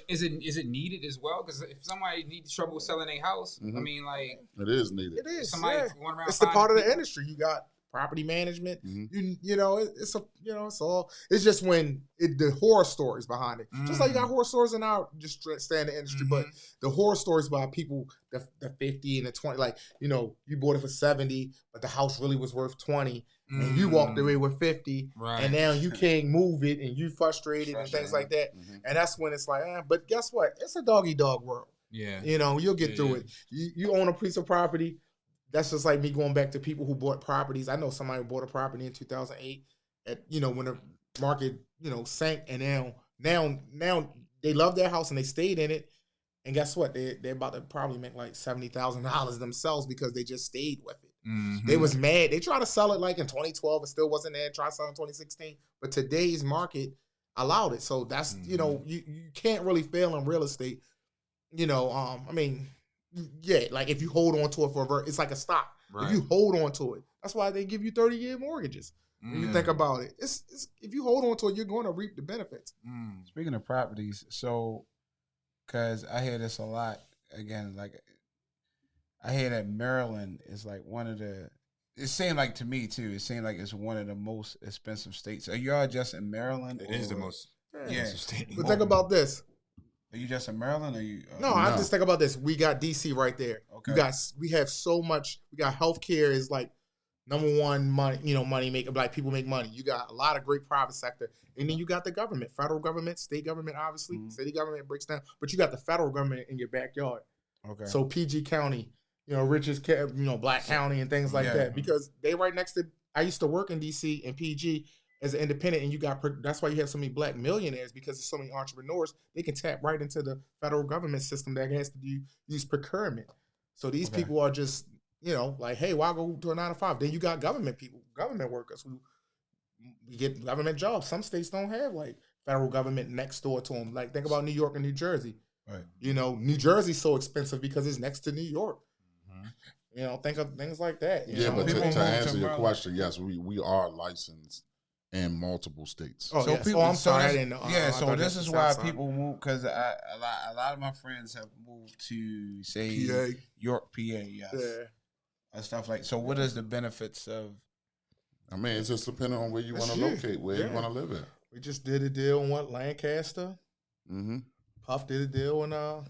Is it needed as well? Because if somebody needs trouble selling their house, I mean, like it is needed. It is. Somebody Yeah. It's the part of the industry. You got property management. It's just when the horror stories behind it. Just like you got horror stories in our just stay in the industry, but the horror stories about people the 50 and the 20, like you bought it for 70, but the house really was worth 20, and you walked away with 50, right. And now you can't move it, and you frustrated and things like that, and that's when it's like, but guess what? It's a dog world. Yeah, you'll get through it. You own a piece of property. That's just like me going back to people who bought properties. I know somebody who bought a property in 2008 at, when the market, sank, and now they love their house and they stayed in it. And guess what? They're about to probably make like $70,000 themselves because they just stayed with it. They was mad. They tried to sell it like in 2012. It still wasn't there. Tried to sell it in 2016. But today's market allowed it. So that's, you can't really fail in real estate. Like if you hold on to it it's like a stock. Right. If you hold on to it, that's why they give you 30-year mortgages. When you think about it, it's if you hold on to it, you're going to reap the benefits. Speaking of properties, so because I hear this a lot again, like I hear that Maryland is like one of the. It seemed like to me too. It seemed like it's one of the most expensive states. Are y'all just in Maryland? It is the most expensive state. But think about this. Are you just in Maryland, or you? No, I just think about this. We got DC right there. Okay. We have so much. We got healthcare is like number one money. Money maker. Like people make money. You got a lot of great private sector, and then you got the government, federal government, state government, obviously. City government breaks down, but you got the federal government in your backyard. Okay. So PG County, richest, Black County and things like that, because they right next to. I used to work in DC and PG. As an independent, and that's why you have so many Black millionaires, because there's so many entrepreneurs. They can tap right into the federal government system that has to use procurement. So these people are just, like, hey, why go to a 9-to-5? Then you got government people, government workers who get government jobs. Some states don't have like federal government next door to them. Like think about New York and New Jersey. Right. New Jersey's so expensive because it's next to New York. Think of things like that. But to answer your question, yes, we are licensed in multiple states. Oh, yes. I'm sorry, I didn't know. Yeah, so this is why people move, because a lot of my friends have moved to, say, PA. York, PA, yes. Yeah. And stuff like. So what is the benefits of? I mean, it's just depending on where you want to locate, where you want to live at. We just did a deal in Lancaster. Puff did a deal in I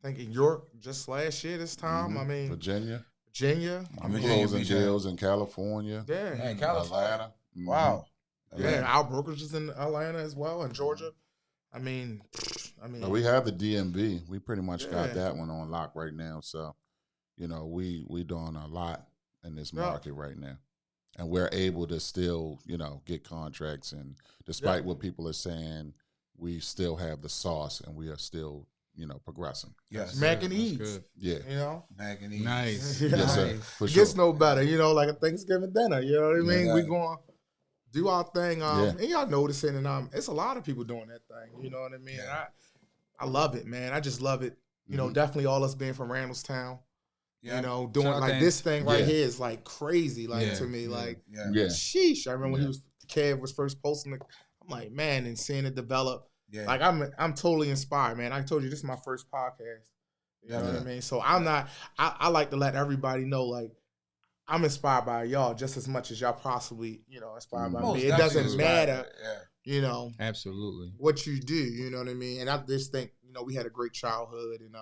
think in York just last year this time. I mean, Virginia. I'm closing deals in California. Yeah, California. Atlanta. Wow. Yeah, our brokerage is in Atlanta as well, and Georgia. I mean, we have the DMV. We pretty much got that one on lock right now. So, we doing a lot in this market right now, and we're able to still, get contracts. And despite what people are saying, we still have the sauce, and we are still, progressing. Yes, Mack and Eades. Yeah, Mack and Eades. Nice. Yes, sir. For it sure. gets no better. Like a Thanksgiving dinner. You know what I mean? We going. Do our thing, and y'all noticing, and it's a lot of people doing that thing. You know what I mean? Yeah. I love it, man. I just love it. Definitely all us being from Randallstown. Yeah. Doing like this thing right here is like crazy, to me. Like, sheesh. I remember when Kev was first posting it. I'm like, man, and seeing it develop. Yeah. Like I'm totally inspired, man. I told you this is my first podcast. You know what I mean? So I'm not. I like to let everybody know, like, I'm inspired by y'all just as much as y'all possibly, inspired by me. It doesn't matter, absolutely what you do. You know what I mean? And I just think, we had a great childhood, and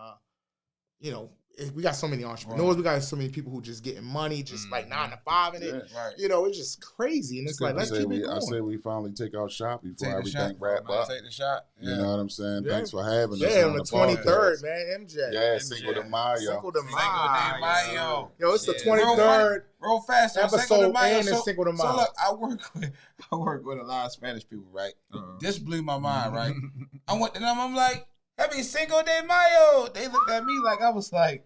we got so many entrepreneurs. Right. We got so many people who just getting money, just like 9 to 5 in it. Right. It's just crazy. And it's like, let's keep it going. I say we finally take our shot before everything wrap up. Take the shot. Yeah. You know what I'm saying? Yeah. Thanks for having us. Yeah, on the 23rd, man. MJ. Yeah, Cinco de Mayo. Cinco de Mayo. Yo, it's the 23rd. Real fast. Episode and it's Cinco de Mayo. So look, I work with a lot of Spanish people, right? This blew my mind, right? I went to them, I'm like, happy Cinco de Mayo. They looked at me like I was like,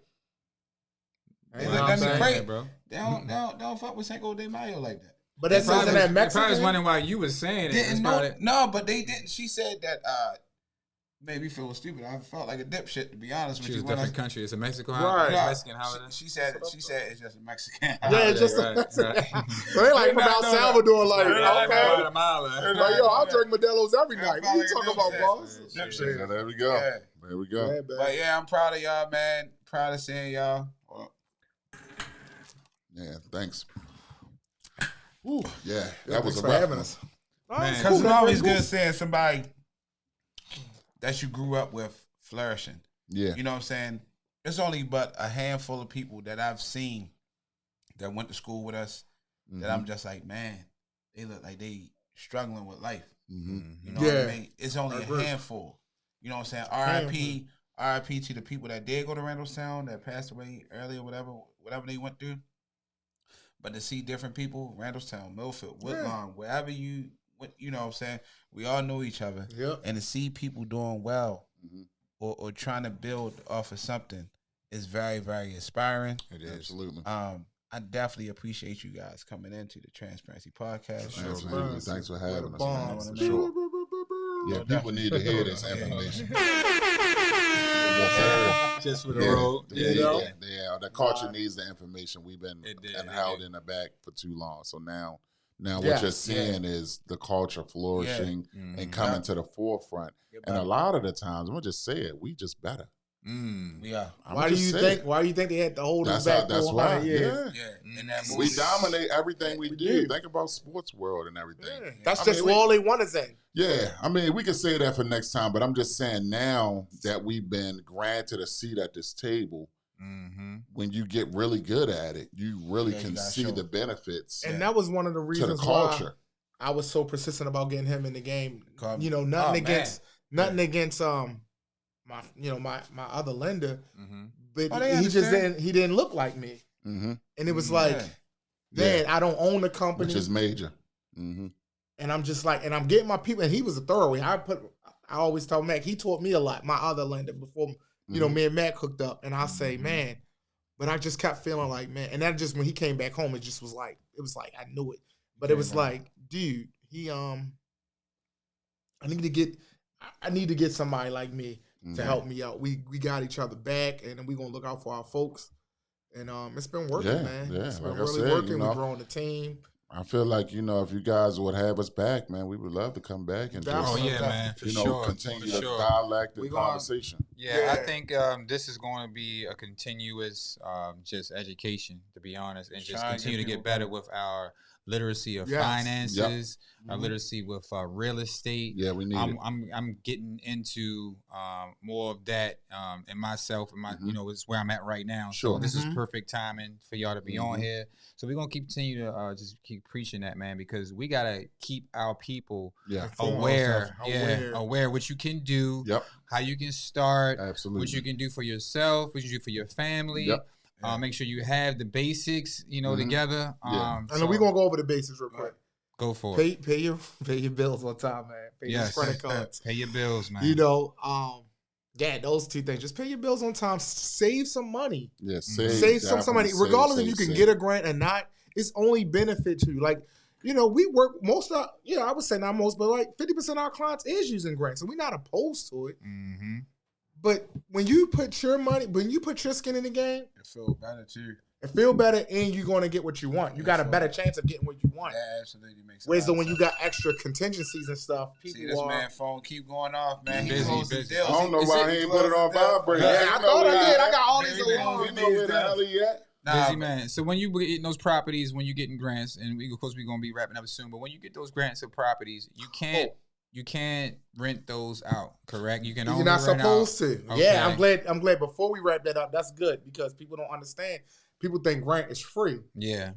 they looked at me crazy, bro. They don't fuck with Cinco de Mayo like that. But that's isn't that Mexican? I was wondering why you was saying it. No, but they didn't. She said that made me feel stupid. I felt like a dipshit, to be honest with She you. was a different country. It's a Mexico Right. holiday. No, Mexican holiday. she said it's just a Mexican. Yeah, it's just right. so they like from El Salvador, like, Right. okay. Guatemala. Like, yo, I'll drink Modelo's every night. What are you talking about, boss? So there we go. Yeah. There we go. Yeah, But yeah, I'm proud of y'all, man. Proud of seeing y'all. Yeah, thanks. Woo, yeah, Thanks that was a for rough having one. us. Man, Because it's always good seeing somebody that you grew up with flourishing. Yeah. You know what I'm saying? It's only but a handful of people that I've seen that went to school with us that I'm just like, man, they look like they struggling with life. You know what I mean? It's only a handful. You know what I'm saying? RIP to the people that did go to Randallstown that passed away earlier, whatever they went through. But to see different people, Randallstown, Milford, Woodlawn, wherever you went, you know what I'm saying? We all know each other. Yep. And to see people doing well or trying to build off of something is very, very inspiring. It is. Absolutely. I definitely appreciate you guys coming into the Transparency Podcast. Absolutely. Thanks for having us. Bomb. Man, for sure. Yeah, people need to hear this information. Yes, sir. Just for the road. Yeah. The culture needs the information. We've been held in the back for too long. So now what you're seeing is the culture flourishing and coming to the forefront. And a lot of the times, I'm gonna just say it, we just better. Yeah. Why do you think they had to hold us back? That's why. Yeah. And that We movie, dominate everything we do. Think about sports world and everything. Yeah. That's just all they want is in. Yeah, I mean, we can say that for next time, but I'm just saying now that we've been granted a seat at this table, when you get really good at it, you really can see the benefits. And that was one of the reasons to the culture. why I was so persistent about getting him in the game. You know, nothing against my other lender, but he didn't look like me, and it was like, man, I don't own the company, which is major. And I'm just like, and I'm getting my people, and he was a thoroughway. I always tell Mack, he taught me a lot, my other lender, before, you know, me and Mack hooked up. And I say, man, but I just kept feeling like, man, and that just, when he came back home, it just was like, I knew it. But it was like, dude, I need to get somebody like me to help me out. We got each other back, and we gonna look out for our folks. And it's been working, man. Yeah, it's been like really I said, working. We're growing the team. I feel like, you know, if you guys would have us back, man, we would love to come back and just, man, for sure. Continue the dialect and conversation. I think this is going to be a continuous just education, to be honest, and just continue to get better with our literacy of finances, our literacy with real estate. Yeah, we need it. I'm getting into more of that in myself, and my it's where I'm at right now. Sure. So this is perfect timing for y'all to be on here. So we're gonna continue to just keep preaching that, man, because we gotta keep our people aware what you can do, how you can start, what you can do for yourself, what you do for your family. Make sure you have the basics, together. I know we're gonna go over the basics real quick. Go for it. Pay your bills on time, man. Pay your credit cards. Pay your bills, man. Those two things. Just pay your bills on time. Save some money. Yeah, save some money. Regardless if you can get a grant or not, it's only benefit to you. Like, we work most of, I would say not most, but like 50% of our clients is using grants, and we're not opposed to it. But when you put your money, when you put your skin in the game, it feels better too. It feels better, and you're going to get what you want. You got a better chance of getting what you want. That absolutely makes sense. Whereas when you got extra contingencies and stuff, people this man phone keep going off, man. He busy. I don't know why he ain't put it on vibrate. I thought I did. I got all these alarms. We know where the hell he at. Busy man. So when you getting those properties, when you getting grants, and of course we're gonna be wrapping up soon, but when you get those grants of properties, you can't rent those out, correct? You can only You're not rent supposed out. to. Yeah, I'm glad. Before we wrap that up, that's good, because people don't understand. People think grant is free. Yeah.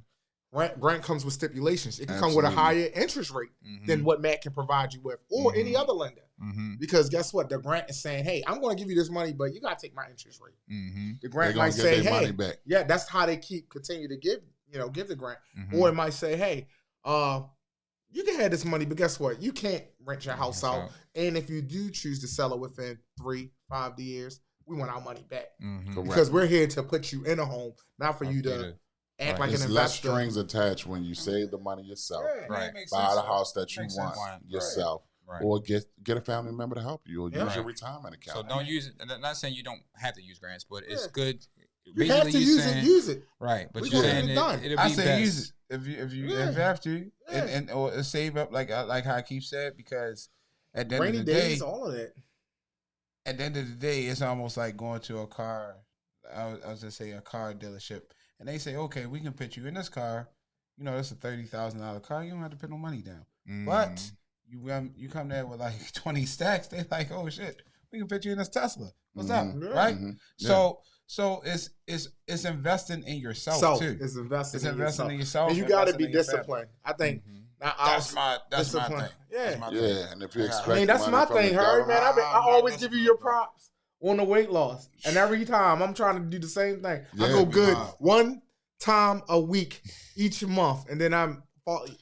Grant comes with stipulations. It can come with a higher interest rate than what Mack can provide you with, or any other lender. Because guess what? The grant is saying, hey, I'm going to give you this money, but you got to take my interest rate. The grant might say, hey, money back. Yeah, that's how they continue to give the grant. Or it might say, hey, you can have this money, but guess what? You can't rent your house out. And if you do choose to sell it within 3-5 years, we want our money back. Because we're here to put you in a home, not for you to act like an investor. Less strings attached when you save the money yourself. Right. Buy the house that you want yourself. or get a family member to help you, or use Right. your retirement account. So don't use it. I'm not saying you don't have to use grants, but it's good. You have to use it. Use it. Right, but We you're gonna saying get it done. it'll I be say best. use it if you have to, and or save up like how Keith said, because at the end Rainy of the day, days, all of that. at the end of the day, it's almost like going to a car. I was gonna say a car dealership, and they say, okay, we can put you in this car. You know, it's a $30,000 car. You don't have to put no money down. But you come there with like 20 stacks. They like, oh shit, we can put you in this Tesla. What's up, right? So it's investing in yourself too. It's investing in in yourself, and you got to be disciplined. I think that's my thing. Yeah, and if you expect, I mean, that's my thing, Harry. Man, I always give you your props on the weight loss, and every time I'm trying to do the same thing. I go good one time a week each month, and then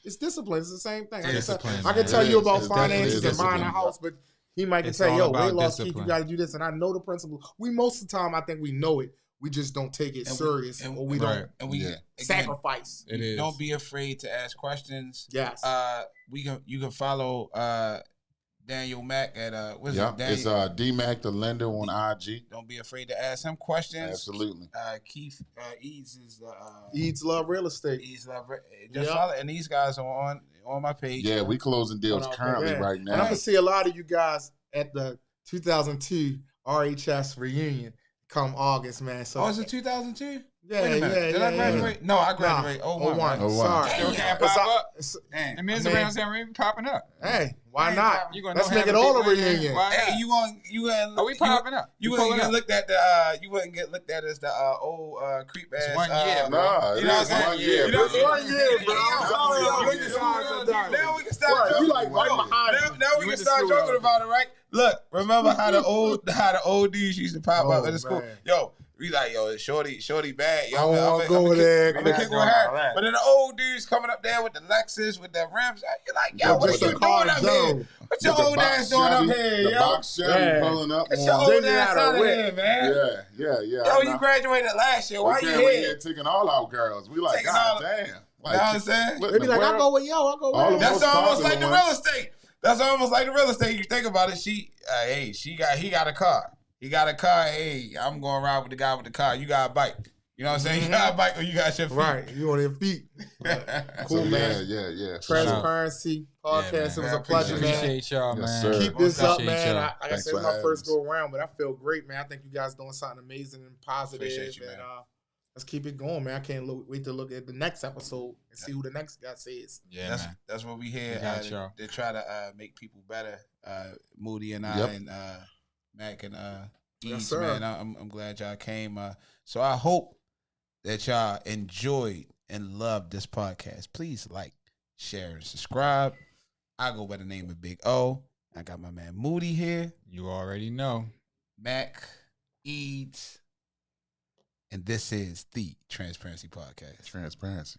it's discipline. It's the same thing. I can tell you about finances and buying a house, but he might can tell, yo, weight loss, Keith, you got to do this. And I know the principle. Most of the time, I think we know it. We just don't take it serious, or we don't sacrifice. Don't be afraid to ask questions. Yes. You can follow Daniel Mack at what's it? It's D-Mack the lender on IG. Don't be afraid to ask him questions. Absolutely. Keith Eades is Eades Love Real Estate. Just follow, and these guys are on my page. Yeah, we closing deals currently right now. And I'm gonna see a lot of you guys at the 2002 RHS reunion come August, man. So is it 2002? Yeah, Did I graduate? No, I graduated 01. Sorry. Still can't pop up. The men's around here popping up. Hey, why not? Let's make it all a reunion. Hey, you gonna are we popping up? You wouldn't get looked at you wouldn't get looked at as the old creep ass. 1 year, bro. Nah, you know what I'm saying? 1 year. It's 1 year, bro. Now we can start joking. You like right behind me. Now we can start joking about it, right? Look, remember how the old dudes used to pop up at the school? Man. Yo, we like, yo, shorty bad. Yo, I won't go there. I'm gonna kick with her. But then the old dudes coming up there with the Lexus, with the rims. You're like, yo, what you doing up here? What your old ass doing up here, The yo? box Chevy pulling up. Get your old ass out of here, man. Yeah. Yo, you graduated last year. Why you here? Taking all our girls. We like, God damn. You know what I'm saying? They be like, I go with yo. I go with yo. That's almost like the real estate. That's almost like the real estate. You think about it. He got a car. He got a car. Hey, I'm going to ride with the guy with the car. You got a bike. You know what I'm saying? You got a bike or you got your feet. Right. You on your feet. Cool, man. Yeah. Transparency podcast. It was a pleasure, man. Appreciate y'all, man. Yes, sir. Keep this up, man. y'all. Like I said, it's my first go around, but I feel great, man. I think you guys doing something amazing and positive. Appreciate you, man. Let's keep it going, man. I can't wait to look at the next episode and see who the next guy says. Yeah, that's what we here to try to make people better. Moody and I and Mack and Eades, man. I'm glad y'all came. So I hope that y'all enjoyed and loved this podcast. Please like, share, and subscribe. I go by the name of Big O. I got my man Moody here. You already know. Mack, Eades. And this is the Transparency Podcast. Transparency.